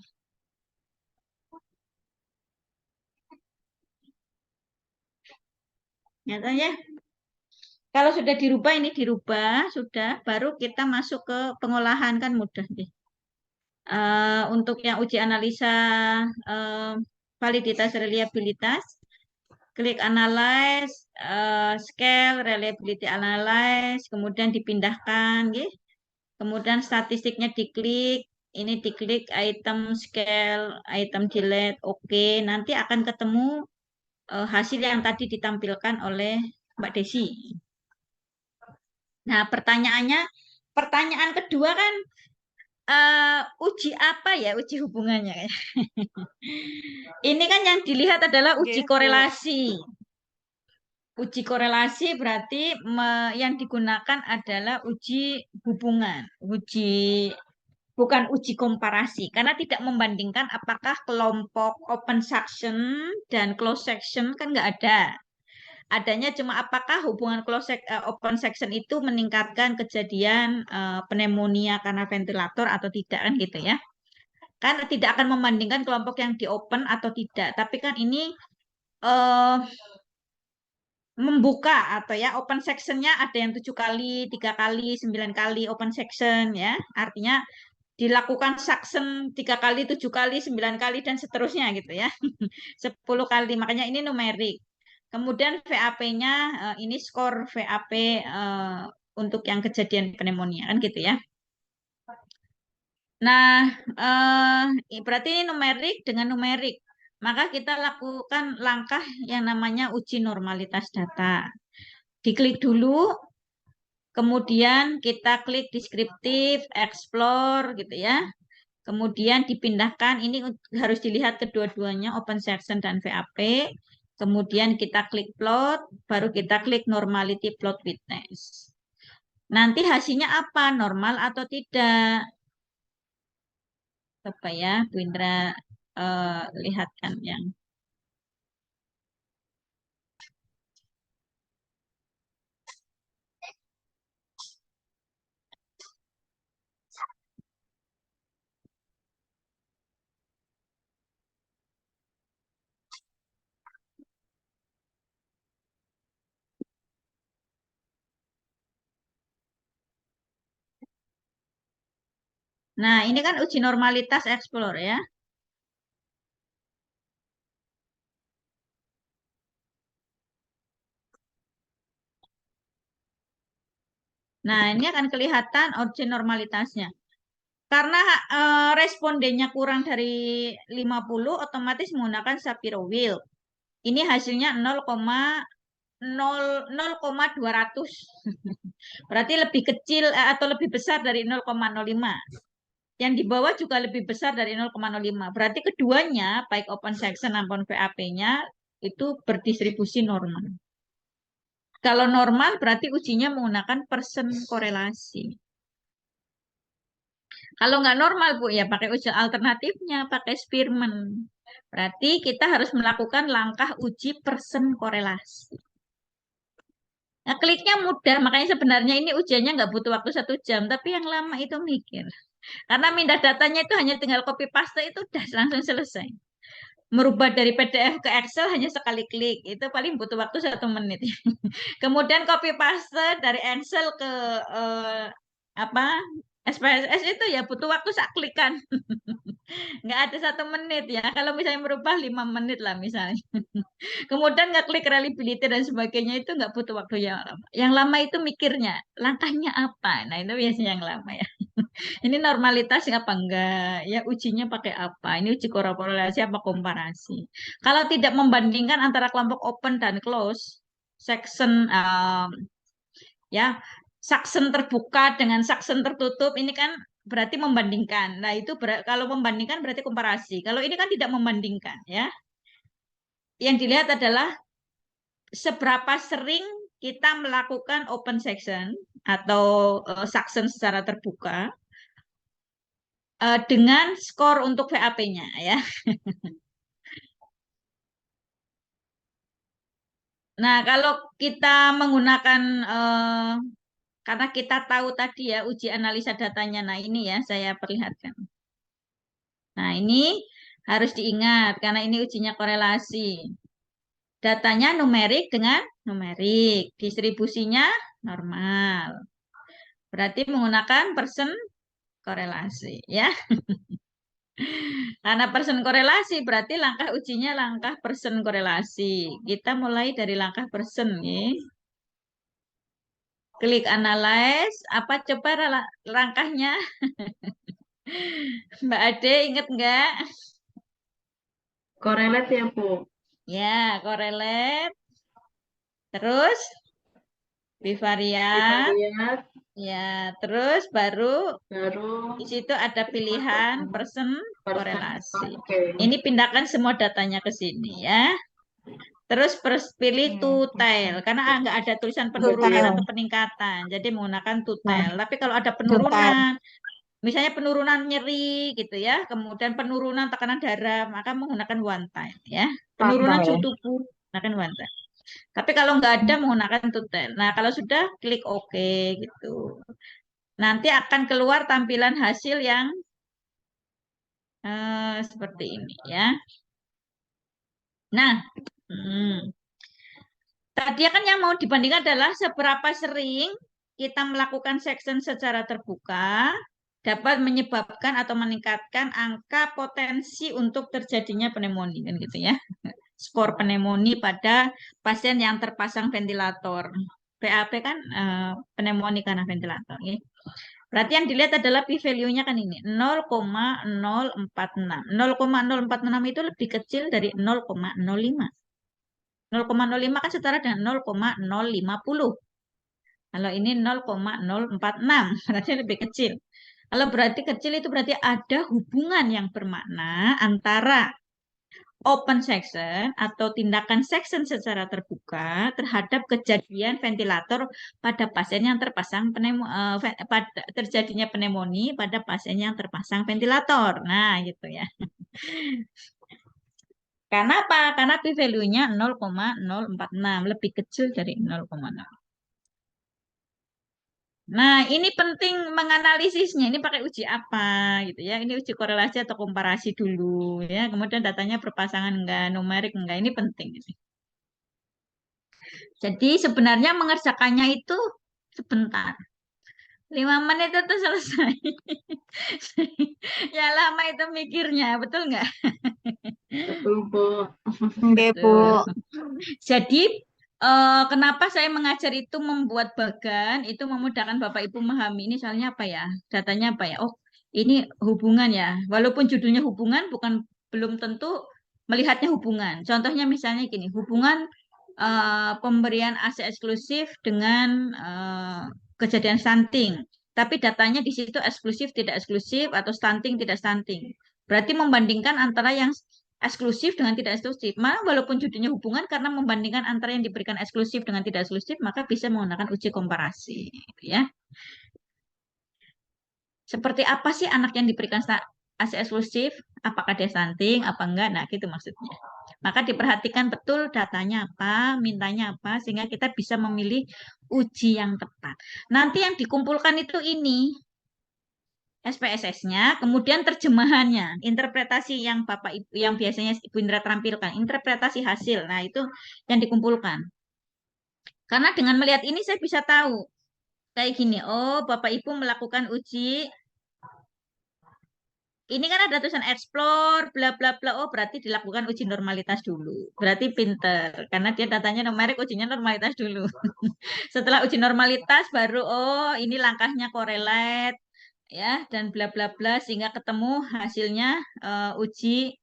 Nyata ya. Kalau sudah dirubah, ini dirubah, sudah, baru kita masuk ke pengolahan, kan mudah deh. Untuk yang uji analisa eh, validitas reliabilitas, klik analyze, scale, reliability analyze, kemudian dipindahkan, gitu. Kemudian statistiknya diklik, ini diklik item scale, item delete, oke. Nanti akan ketemu hasil yang tadi ditampilkan oleh Mbak Desi. Nah, pertanyaan kedua kan uji apa ya, uji hubungannya ya. Ini kan yang dilihat adalah uji Nggih, Bu. korelasi. Uji korelasi berarti yang digunakan adalah uji hubungan, bukan uji komparasi, karena tidak membandingkan apakah kelompok open section dan close section kan nggak ada. Adanya cuma apakah hubungan open section itu meningkatkan kejadian pneumonia karena ventilator atau tidak, kan gitu ya. Kan tidak akan membandingkan kelompok yang di open atau tidak, tapi kan ini eh, membuka atau ya open sectionnya ada yang 7 kali, 3 kali, 9 kali open section ya. Artinya dilakukan suction 3 kali, 7 kali, 9 kali dan seterusnya gitu ya. 10 kali. Makanya ini numerik. Kemudian VAP-nya ini skor VAP untuk yang kejadian pneumonia kan gitu ya. Nah, berarti ini numerik dengan numerik. Maka kita lakukan langkah yang namanya uji normalitas data. Diklik dulu, kemudian kita klik deskriptif, explore gitu ya. Kemudian dipindahkan, ini harus dilihat kedua-duanya, open section dan VAP. Kemudian kita klik plot, baru kita klik normality plot witness. Nanti hasilnya apa? Normal atau tidak? Coba ya, Bu Indra lihatkan yang. Nah, ini kan uji normalitas explore ya. Nah, ini akan kelihatan uji normalitasnya. Karena respondennya kurang dari 50, otomatis menggunakan Shapiro Wheel. Ini hasilnya 0,200. Berarti lebih kecil atau lebih besar dari 0,05. Yang di bawah juga lebih besar dari 0,05. Berarti keduanya, baik open section maupun VAP-nya, itu berdistribusi normal. Kalau normal berarti ujinya menggunakan persen korelasi. Kalau nggak normal, Bu, ya pakai uji alternatifnya, pakai Spearman. Berarti kita harus melakukan langkah uji persen korelasi. Nah, kliknya mudah, makanya sebenarnya ini ujiannya nggak butuh waktu 1 jam, tapi yang lama itu mikir. Karena mindah datanya itu hanya tinggal copy paste itu udah langsung selesai. Merubah dari PDF ke Excel hanya sekali klik, itu paling butuh waktu 1 menit. Kemudian copy paste dari Excel ke apa SPSS itu ya butuh waktu sak klikan. Nggak ada 1 menit ya. Kalau misalnya merubah 5 menit lah misalnya. Kemudian nggak klik reliability dan sebagainya itu nggak butuh waktu yang lama. Yang lama itu mikirnya langkahnya apa. Nah itu biasanya yang lama ya. Ini normalitas apa enggak? Ya ujinya pakai apa? Ini uji korelasi apa komparasi? Kalau tidak membandingkan antara kelompok open dan close section ya section terbuka dengan section tertutup ini kan berarti membandingkan. Nah itu kalau membandingkan berarti komparasi. Kalau ini kan tidak membandingkan ya. Yang dilihat adalah seberapa sering kita melakukan open section atau section secara terbuka dengan skor untuk VAP-nya ya. Nah, kalau kita menggunakan karena kita tahu tadi ya uji analisa datanya. Nah, ini ya saya perlihatkan. Nah, ini harus diingat karena ini ujinya korelasi. Datanya numerik dengan numerik, distribusinya normal. Berarti menggunakan person korelasi, ya. Karena person korelasi berarti langkah ujinya langkah person korelasi. Kita mulai dari langkah person, ya. Klik analyze, apa coba langkahnya? Mbak Ade inget nggak? Korelate ya, Bu. Ya, correlate. Terus bivariat. Bivariat, Ya, terus baru baru di situ ada pilihan person person. korelasi. Oke. Ini pindahkan semua datanya ke sini ya. Terus pilih two-tail karena nggak ada tulisan penurunan Two-tail. atau peningkatan. Jadi menggunakan Nah, two-tail. Tapi kalau ada two-tail. penurunan, misalnya penurunan nyeri gitu ya, kemudian penurunan tekanan darah, maka menggunakan one-tail ya. Penurunan suhu One-tail. tubuh menggunakan one-tail. Tapi kalau nggak ada menggunakan two-tail. Nah, kalau sudah klik OK gitu. Nanti akan keluar tampilan hasil yang seperti ini ya. Nah, tadi kan yang mau dibandingkan adalah seberapa sering kita melakukan section secara terbuka dapat menyebabkan atau meningkatkan angka potensi untuk terjadinya pneumonia kan gitu ya. Skor pneumonia pada pasien yang terpasang ventilator. PAP kan pneumonia karena ventilator ya. Berarti yang dilihat adalah p-value-nya kan ini 0,046. 0,046 itu lebih kecil dari 0,05. 0,05 kan setara dengan 0,050. Kalau ini 0,046 berarti lebih kecil. Kalau berarti kecil itu berarti ada hubungan yang bermakna antara open section atau tindakan section secara terbuka terhadap kejadian ventilator pada pasien yang terpasang terjadinya pneumonia pada pasien yang terpasang ventilator. Nah, gitu ya. Karena apa? Karena p-value-nya 0,046, lebih kecil dari 0,0. Nah, ini penting menganalisisnya. Ini pakai uji apa gitu ya. Ini uji korelasi atau komparasi dulu ya. Kemudian datanya berpasangan enggak, numerik enggak. Ini penting gitu. Jadi sebenarnya mengerjakannya itu sebentar. 5 menit itu selesai. Ya lama itu mikirnya, betul nggak? Betul, Bu. Oke, Bu. Jadi kenapa saya mengajar itu membuat bagan itu memudahkan Bapak Ibu memahami ini soalnya apa ya? Datanya apa ya? Oh, ini hubungan ya. Walaupun judulnya hubungan bukan belum tentu melihatnya hubungan. Contohnya misalnya gini, hubungan pemberian ASI eksklusif dengan kejadian stunting. Tapi datanya di situ eksklusif, tidak eksklusif, atau stunting, tidak stunting. Berarti membandingkan antara yang eksklusif dengan tidak eksklusif. Maka walaupun judulnya hubungan, karena membandingkan antara yang diberikan eksklusif dengan tidak eksklusif, maka bisa menggunakan uji komparasi. Ya. Seperti apa sih anak yang diberikan ASI eksklusif? Apakah dia stunting, apa enggak? Nah, gitu maksudnya. Maka diperhatikan betul datanya apa, mintanya apa, sehingga kita bisa memilih uji yang tepat. Nanti yang dikumpulkan itu ini, SPSS-nya, kemudian terjemahannya, interpretasi yang Bapak Ibu, yang biasanya Ibu Indra tampilkan, interpretasi hasil. Nah, itu yang dikumpulkan. Karena dengan melihat ini saya bisa tahu, kayak gini, oh Bapak Ibu melakukan uji ini kan ada tulisan explore, bla bla bla. Oh, berarti dilakukan uji normalitas dulu. Berarti pinter, karena dia datanya numerik, ujinya normalitas dulu. Setelah uji normalitas, baru oh ini langkahnya korelate, ya dan bla bla bla sehingga ketemu hasilnya uji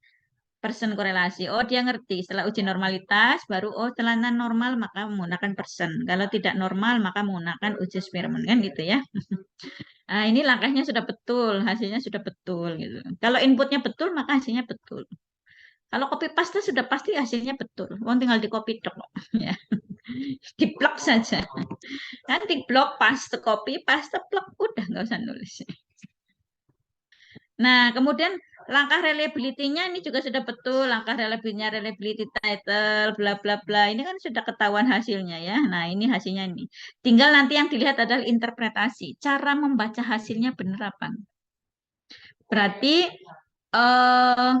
person korelasi. Oh, dia ngerti. Setelah uji normalitas, baru oh celana normal maka menggunakan person. Kalau tidak normal maka menggunakan uji Spearman kan gitu ya. Nah, ini langkahnya sudah betul, hasilnya sudah betul gitu. Kalau inputnya betul, maka hasilnya betul. Kalau copy paste sudah pasti hasilnya betul. Oh, tinggal di copy dok, ya. Di blok saja. Kan di blok paste copy, paste blok udah nggak usah nulis. Nah, kemudian langkah reliability-nya ini juga sudah betul. Langkah reliability-nya, reliability title, bla bla bla. Ini kan sudah ketahuan hasilnya ya. Nah, ini hasilnya ini. Tinggal nanti yang dilihat adalah interpretasi. Cara membaca hasilnya benar apa? Berarti eh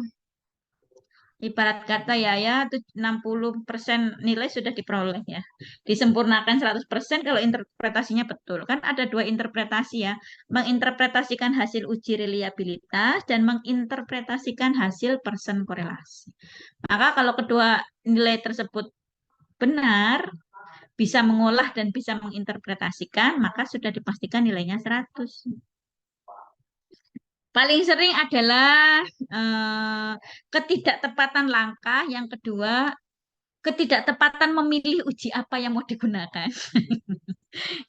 ibarat kata ya 60% nilai sudah diperoleh ya. Disempurnakan 100% kalau interpretasinya betul. Kan ada dua interpretasi ya. Menginterpretasikan hasil uji reliabilitas dan menginterpretasikan hasil person korelasi. Maka kalau kedua nilai tersebut benar, bisa mengolah dan bisa menginterpretasikan, maka sudah dipastikan nilainya 100. Paling sering adalah ketidaktepatan langkah, yang kedua ketidaktepatan memilih uji apa yang mau digunakan.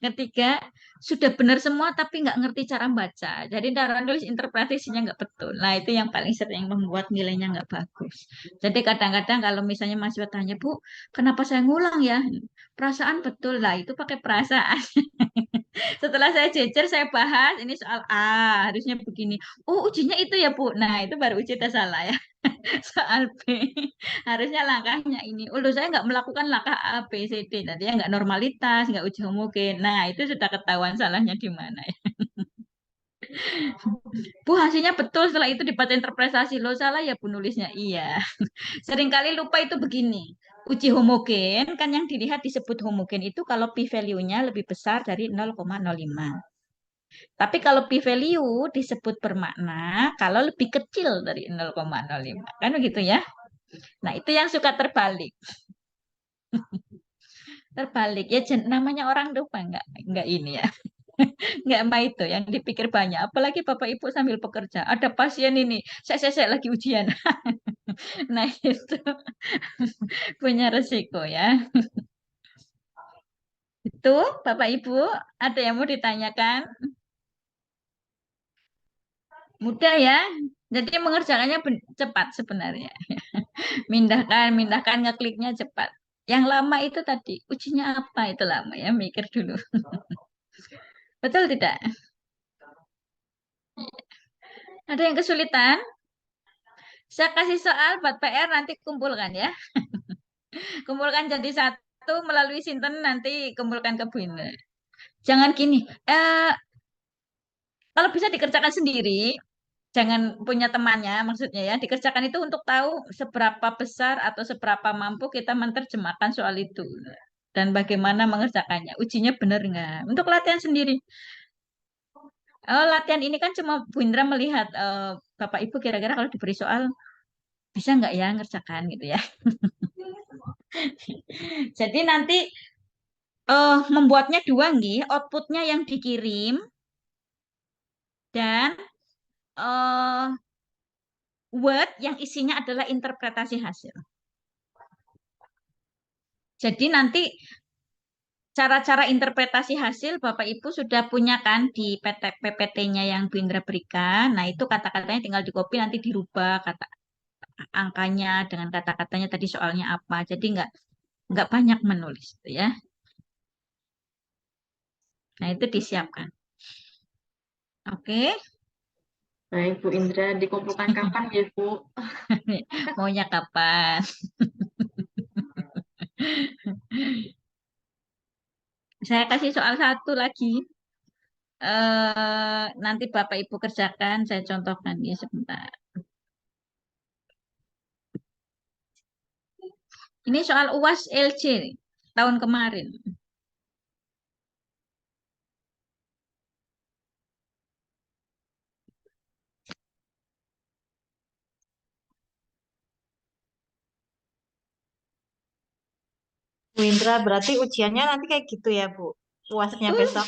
Ketiga, sudah benar semua tapi nggak ngerti cara baca. Jadi cara nulis interpretasinya nggak betul. Nah, itu yang paling sering membuat nilainya nggak bagus. Jadi kadang-kadang kalau misalnya mahasiswa tanya, Bu, kenapa saya ngulang ya? Perasaan betul lah, itu pakai perasaan. Setelah saya jejer, saya bahas, ini soal A, harusnya begini. Oh, ujinya itu ya, Bu. Nah, itu baru uji tes salah ya. Soal B, harusnya langkahnya ini. Oh, loh, saya nggak melakukan langkah A, B, C, D. Nanti ya nggak normalitas, nggak uji homogen. Nah, itu sudah ketahuan salahnya di mana ya. Bu, hasilnya betul, setelah itu dibaca interpretasi. Loh, salah ya, Bu, nulisnya. Iya. Seringkali lupa itu begini. Uji homogen, kan yang dilihat disebut homogen itu kalau p-value-nya lebih besar dari 0,05. Tapi kalau p-value disebut bermakna kalau lebih kecil dari 0,05. Kan begitu ya? Nah, itu yang suka terbalik. Terbalik ya namanya orang lupa nggak ini ya. Nggak mah itu yang dipikir banyak. Apalagi Bapak Ibu sambil bekerja. Ada pasien ini, saya lagi ujian. Nah, itu punya resiko ya. Itu Bapak Ibu, ada yang mau ditanyakan? Mudah ya. Jadi mengerjakannya cepat sebenarnya. Mindahkan ngekliknya cepat. Yang lama itu tadi, ujinya apa itu lama ya, mikir dulu. Betul tidak? Ada yang kesulitan? Saya kasih soal buat PR nanti kumpulkan ya. Kumpulkan jadi satu melalui Sinten nanti kumpulkan ke Bu Ine. Jangan gini, kalau bisa dikerjakan sendiri, jangan punya temannya maksudnya ya. Dikerjakan itu untuk tahu seberapa besar atau seberapa mampu kita menerjemahkan soal itu. Dan bagaimana mengerjakannya. Ujinya benar nggak? Untuk latihan sendiri. Latihan ini kan cuma Bu Indra melihat Bapak Ibu kira-kira kalau diberi soal bisa nggak ya ngerjakan gitu ya. Jadi nanti membuatnya dua nih, outputnya yang dikirim dan eh, Word yang isinya adalah interpretasi hasil. Jadi nanti cara-cara interpretasi hasil Bapak Ibu sudah punya kan di PPT-nya yang Bu Indra berikan. Nah, itu kata-katanya tinggal di copy nanti dirubah kata angkanya dengan kata-katanya tadi soalnya apa. Jadi nggak banyak menulis gitu ya. Nah, itu disiapkan. Oke. Baik, Bu Indra, dikumpulkan kapan ya, Bu? Maunya kapan? Saya kasih soal satu lagi. Nanti Bapak Ibu kerjakan, saya contohkan ya sebentar. Ini soal UAS LC tahun kemarin. Bu Indra, berarti ujiannya nanti kayak gitu ya, Bu? UASnya Tuh, besok.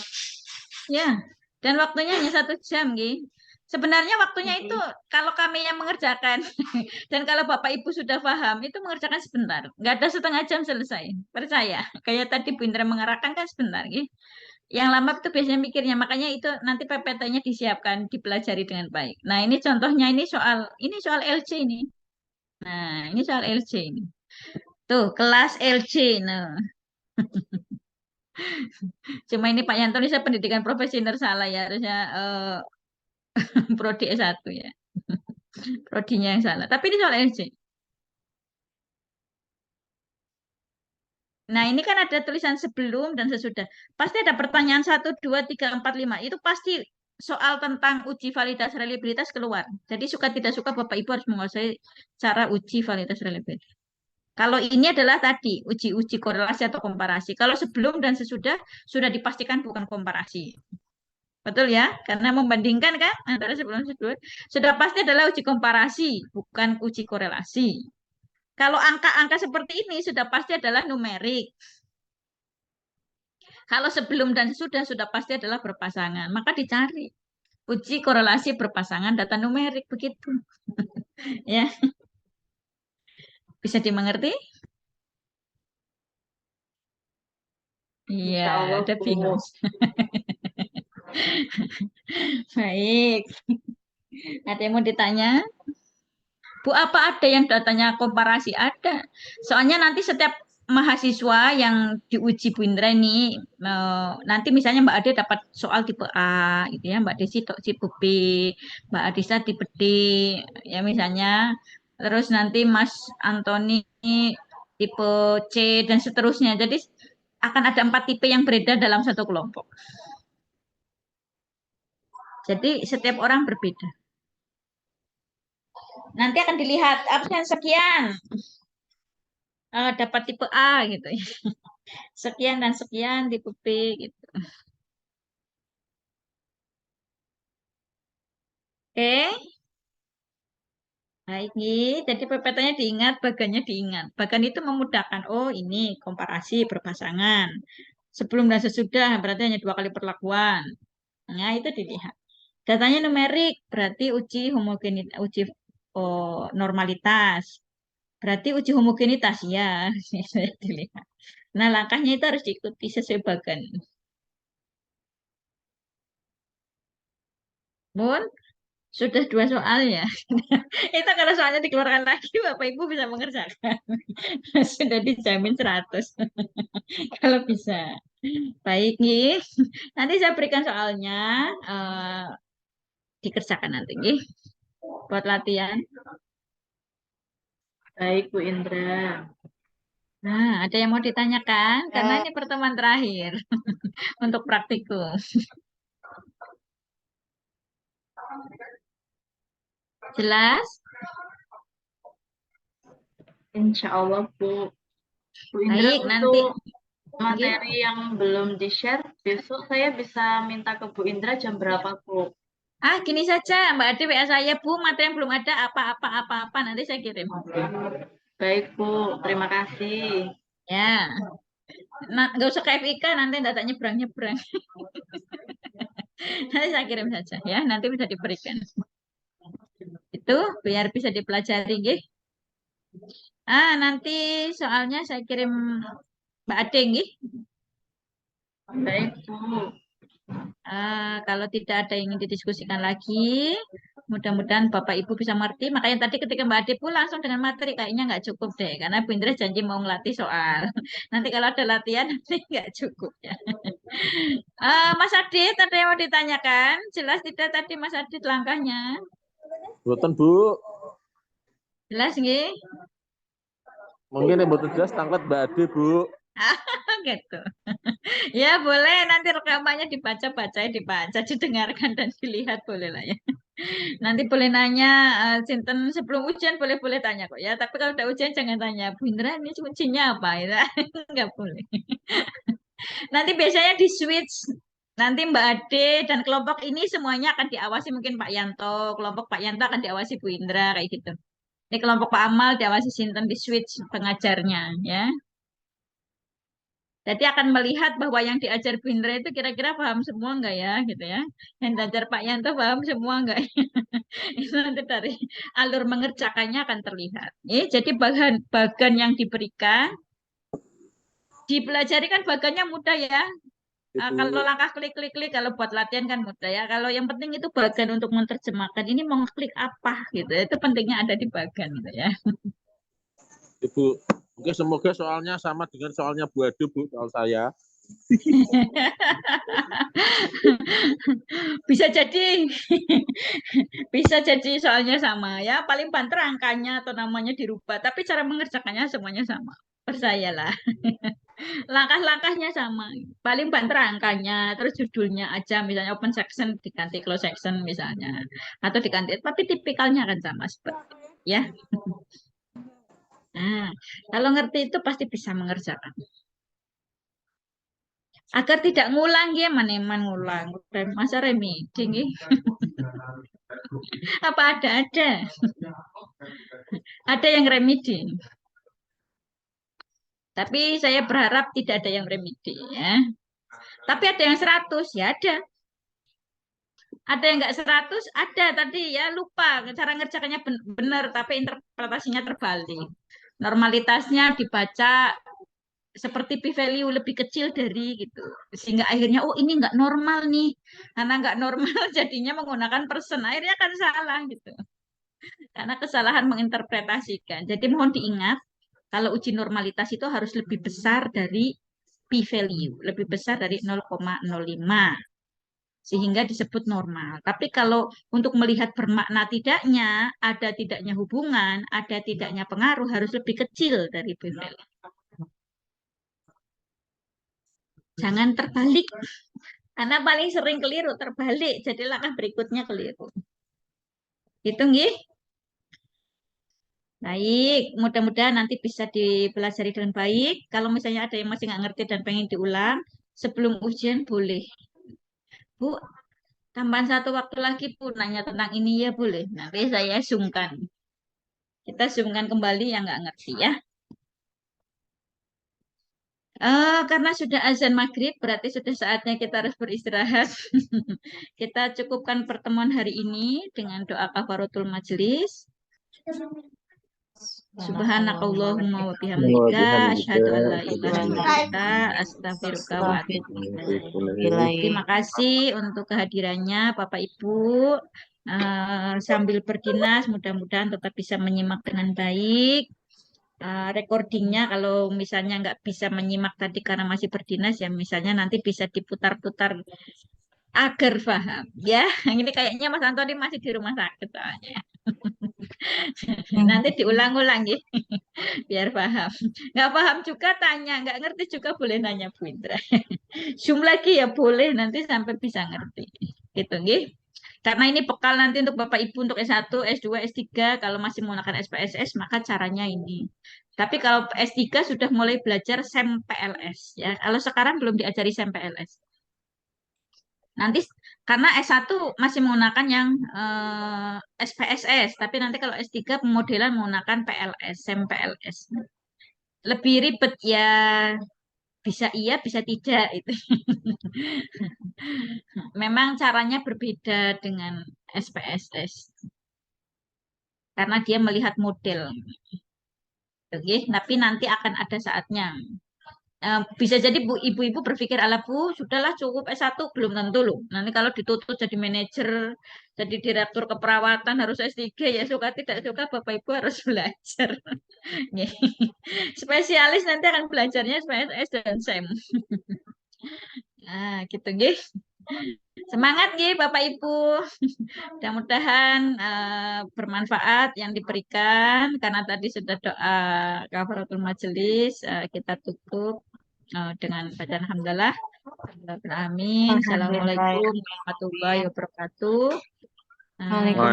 ya. Dan waktunya hanya 1 jam, Gi. Sebenarnya waktunya itu kalau kami yang mengerjakan dan kalau Bapak Ibu sudah paham itu mengerjakan sebentar, nggak ada setengah jam selesai. Percaya. Kayak tadi Bu Indra mengarahkan kan sebentar, Gi. Yang lama itu biasanya mikirnya, makanya itu nanti PPT-nya disiapkan, dipelajari dengan baik. Nah, ini contohnya ini soal LC ini. Nah, ini soal LC ini. Tuh, kelas LC. Nah, cuma ini Pak Yanto ini saya pendidikan profesional salah ya, harusnya prodi S1 ya. Prodinya yang salah. Tapi ini soal LC. Nah, ini kan ada tulisan sebelum dan sesudah. Pasti ada pertanyaan 1, 2, 3, 4, 5. Itu pasti soal tentang uji validitas reliabilitas keluar. Jadi suka tidak suka Bapak Ibu harus menguasai cara uji validitas reliabilitas. Kalau ini adalah tadi uji-uji korelasi atau komparasi. Kalau sebelum dan sesudah sudah dipastikan bukan komparasi. Betul ya? Karena membandingkan kan antara sebelum dan sesudah sudah pasti adalah uji komparasi, bukan uji korelasi. Kalau angka-angka seperti ini sudah pasti adalah numerik. Kalau sebelum dan sesudah sudah pasti adalah berpasangan. Maka dicari uji korelasi berpasangan data numerik begitu. Ya, bisa dimengerti? Iya, Insya Allah, ada Bu. bingung. Baik. Ada yang mau ditanya? Bu, apa ada yang datanya komparasi? Ada. Soalnya nanti setiap mahasiswa yang diuji Bu Indra ini, nanti misalnya Mbak Ade dapat soal tipe A, gitu ya, Mbak Desi tipe B, Mbak Adisa tipe D, ya misalnya. Terus nanti Mas Antoni tipe C, dan seterusnya. Jadi akan ada 4 tipe yang beredar dalam satu kelompok. Jadi setiap orang berbeda. Nanti akan dilihat absen sekian, dapat tipe A gitu ya. Sekian dan sekian tipe B gitu. Oke, baik. Jadi PPT-nya diingat, bagannya diingat. Bagan itu memudahkan. Oh, ini komparasi berpasangan. Sebelum dan sesudah berarti hanya 2 kali perlakuan. Nah, itu dilihat. Datanya numerik, berarti uji homogenitas, uji normalitas. Berarti uji homogenitas ya, dilihat. Nah, langkahnya itu harus diikuti sesuai bagan. Mun, sudah 2 soal ya. Itu kalau soalnya dikeluarkan lagi, Bapak Ibu bisa mengerjakan. Sudah dijamin 100. Kalau bisa. Baik nih. Nanti saya berikan soalnya, dikerjakan nanti nih. Buat latihan. Baik, Bu Indra. Nah, ada yang mau ditanyakan? Karena Eh, ini pertemuan terakhir untuk praktikum. Jelas? Insya Allah, Bu. Bu Indra, Baik, nanti. untuk materi yang belum di-share, besok saya bisa minta ke Bu Indra jam berapa, Bu? Gini saja, Mbak Ade WA saya, Bu, materi yang belum ada apa-apa, nanti saya kirim. Baik, Bu. Terima kasih. Ya, nah, nggak usah ke FIK, nanti datanya nyebrang-nyebrang. Nanti saya kirim saja ya, nanti bisa diberikan. Itu biar bisa dipelajari, nggih. Nanti soalnya saya kirim Mbak Ade, nggih. Baik, Bu. Kalau tidak ada yang ingin didiskusikan lagi, mudah-mudahan Bapak Ibu bisa mengerti. Makanya tadi ketika Mbak Ade pun langsung dengan materi, kayaknya nggak cukup deh, karena Bu Indra janji mau ngelatih soal. Nanti kalau ada latihan, nanti nggak cukup ya. Mas Adit, ada yang mau ditanyakan? Jelas tidak tadi Mas Adit langkahnya? Boten, Bu. Jelas nggih? Mungkin yang boten jelas tangklet Mbak Ade, Bu. Gitu. Ya boleh, nanti rekamannya dibaca, didengarkan dan dilihat boleh lah ya. Nanti boleh nanya, Sinten sebelum ujian boleh tanya kok ya. Tapi kalau udah ujian jangan tanya, Bu Indra ini ujiannya apa ya? Nggak boleh. Nanti biasanya di switch. Nanti Mbak Ade dan kelompok ini semuanya akan diawasi mungkin Pak Yanto. Kelompok Pak Yanto akan diawasi Bu Indra kayak gitu. Ini kelompok Pak Amal diawasi Sinten di switch pengajarnya ya. Jadi akan melihat bahwa yang diajar Bu Indra itu kira-kira paham semua enggak ya gitu ya. Yang diajar Pak Yanto paham semua enggak ya. Itu nanti dari alur mengerjakannya akan terlihat. Jadi bagan yang diberikan dipelajari kan bagannya mudah ya. Kalau langkah klik, kalau buat latihan kan mudah ya. Kalau yang penting itu bagan untuk menerjemahkan. Ini mau klik apa gitu ya. Itu pentingnya ada di bagan gitu ya. Ibu, mungkin semoga soalnya sama dengan soalnya Bu Ade, Bu, soal saya. Bisa jadi. Bisa jadi soalnya sama ya. Paling banter angkanya atau namanya dirubah. Tapi cara mengerjakannya semuanya sama. Percayalah. Langkah-langkahnya sama. Paling banter angkanya, terus judulnya aja, misalnya open section diganti close section misalnya. Atau diganti, tapi tipikalnya akan sama seperti ya. Nah, kalau ngerti itu pasti bisa mengerjakan. Agar tidak ngulang ya, maneman ngulang. Masa remedi nggih? Apa ada? Ada yang remedi. Tapi saya berharap tidak ada yang remedi ya. Tapi ada yang 100 ya ada. Ada yang enggak 100 ada tadi ya lupa cara ngerjakannya benar tapi interpretasinya terbalik. Normalitasnya dibaca seperti p-value lebih kecil dari gitu. Sehingga akhirnya oh ini enggak normal nih. Karena enggak normal jadinya menggunakan person. Akhirnya kan salah gitu. Karena kesalahan menginterpretasikan. Jadi mohon diingat kalau uji normalitas itu harus lebih besar dari p-value, lebih besar dari 0,05 sehingga disebut normal. Tapi kalau untuk melihat bermakna tidaknya, ada tidaknya hubungan, ada tidaknya pengaruh harus lebih kecil dari p-value. Jangan terbalik. Karena paling sering keliru terbalik, jadi langkah berikutnya keliru. Itu nggih. Baik, mudah-mudahan nanti bisa dipelajari dengan baik. Kalau misalnya ada yang masih nggak ngerti dan pengen diulang, sebelum ujian boleh. Bu, tambahan 1 waktu lagi Bu, nanya tentang ini ya boleh. Nanti saya zoomkan. Kita zoomkan kembali yang nggak ngerti ya. Karena sudah azan maghrib, berarti sudah saatnya kita harus beristirahat. Kita cukupkan pertemuan hari ini dengan doa kafaratul majelis. Subhanakallahumma wa bihamdika asyhadu an la ilaha illa anta astaghfiruka wa atubu ilaik. Terima kasih untuk kehadirannya Bapak Ibu. Sambil berdinas mudah-mudahan tetap bisa menyimak dengan baik. Recordingnya kalau misalnya nggak bisa menyimak tadi karena masih berdinas ya misalnya nanti bisa diputar-putar agar paham ya. Ini kayaknya Mas Antoni masih di rumah sakit soalnya. Nanti diulang-ulang ya biar paham. Nggak paham juga tanya, nggak ngerti juga boleh nanya Bu Indra. Zoom lagi ya boleh nanti sampai bisa ngerti. Gitu nggih. Karena ini bekal nanti untuk Bapak Ibu untuk S1, S2, S3 kalau masih menggunakan SPSS maka caranya ini. Tapi kalau S3 sudah mulai belajar SEM PLS ya. Kalau sekarang belum diajari SEM PLS. Nanti karena S1 masih menggunakan yang SPSS, tapi nanti kalau S3 pemodelan menggunakan PLS, SEM PLS. Lebih ribet ya, bisa iya, bisa tidak itu. Memang caranya berbeda dengan SPSS. Karena dia melihat model. Oke, tapi nanti akan ada saatnya. Bisa jadi ibu-ibu berpikir ala Bu, sudahlah cukup S1 belum tentu loh. Nanti kalau dituntut jadi manajer, jadi direktur keperawatan harus S3 ya suka tidak suka Bapak Ibu harus belajar. Spesialis nanti akan belajarnya SPSS dan SEM. Nah, gitu nggih. Semangat nggih Bapak Ibu. Mudah-mudahan bermanfaat yang diberikan karena tadi sudah doa kafaratul majelis kita tutup dengan bacaan hamdalah. Amin. Assalamualaikum warahmatullahi wabarakatuh.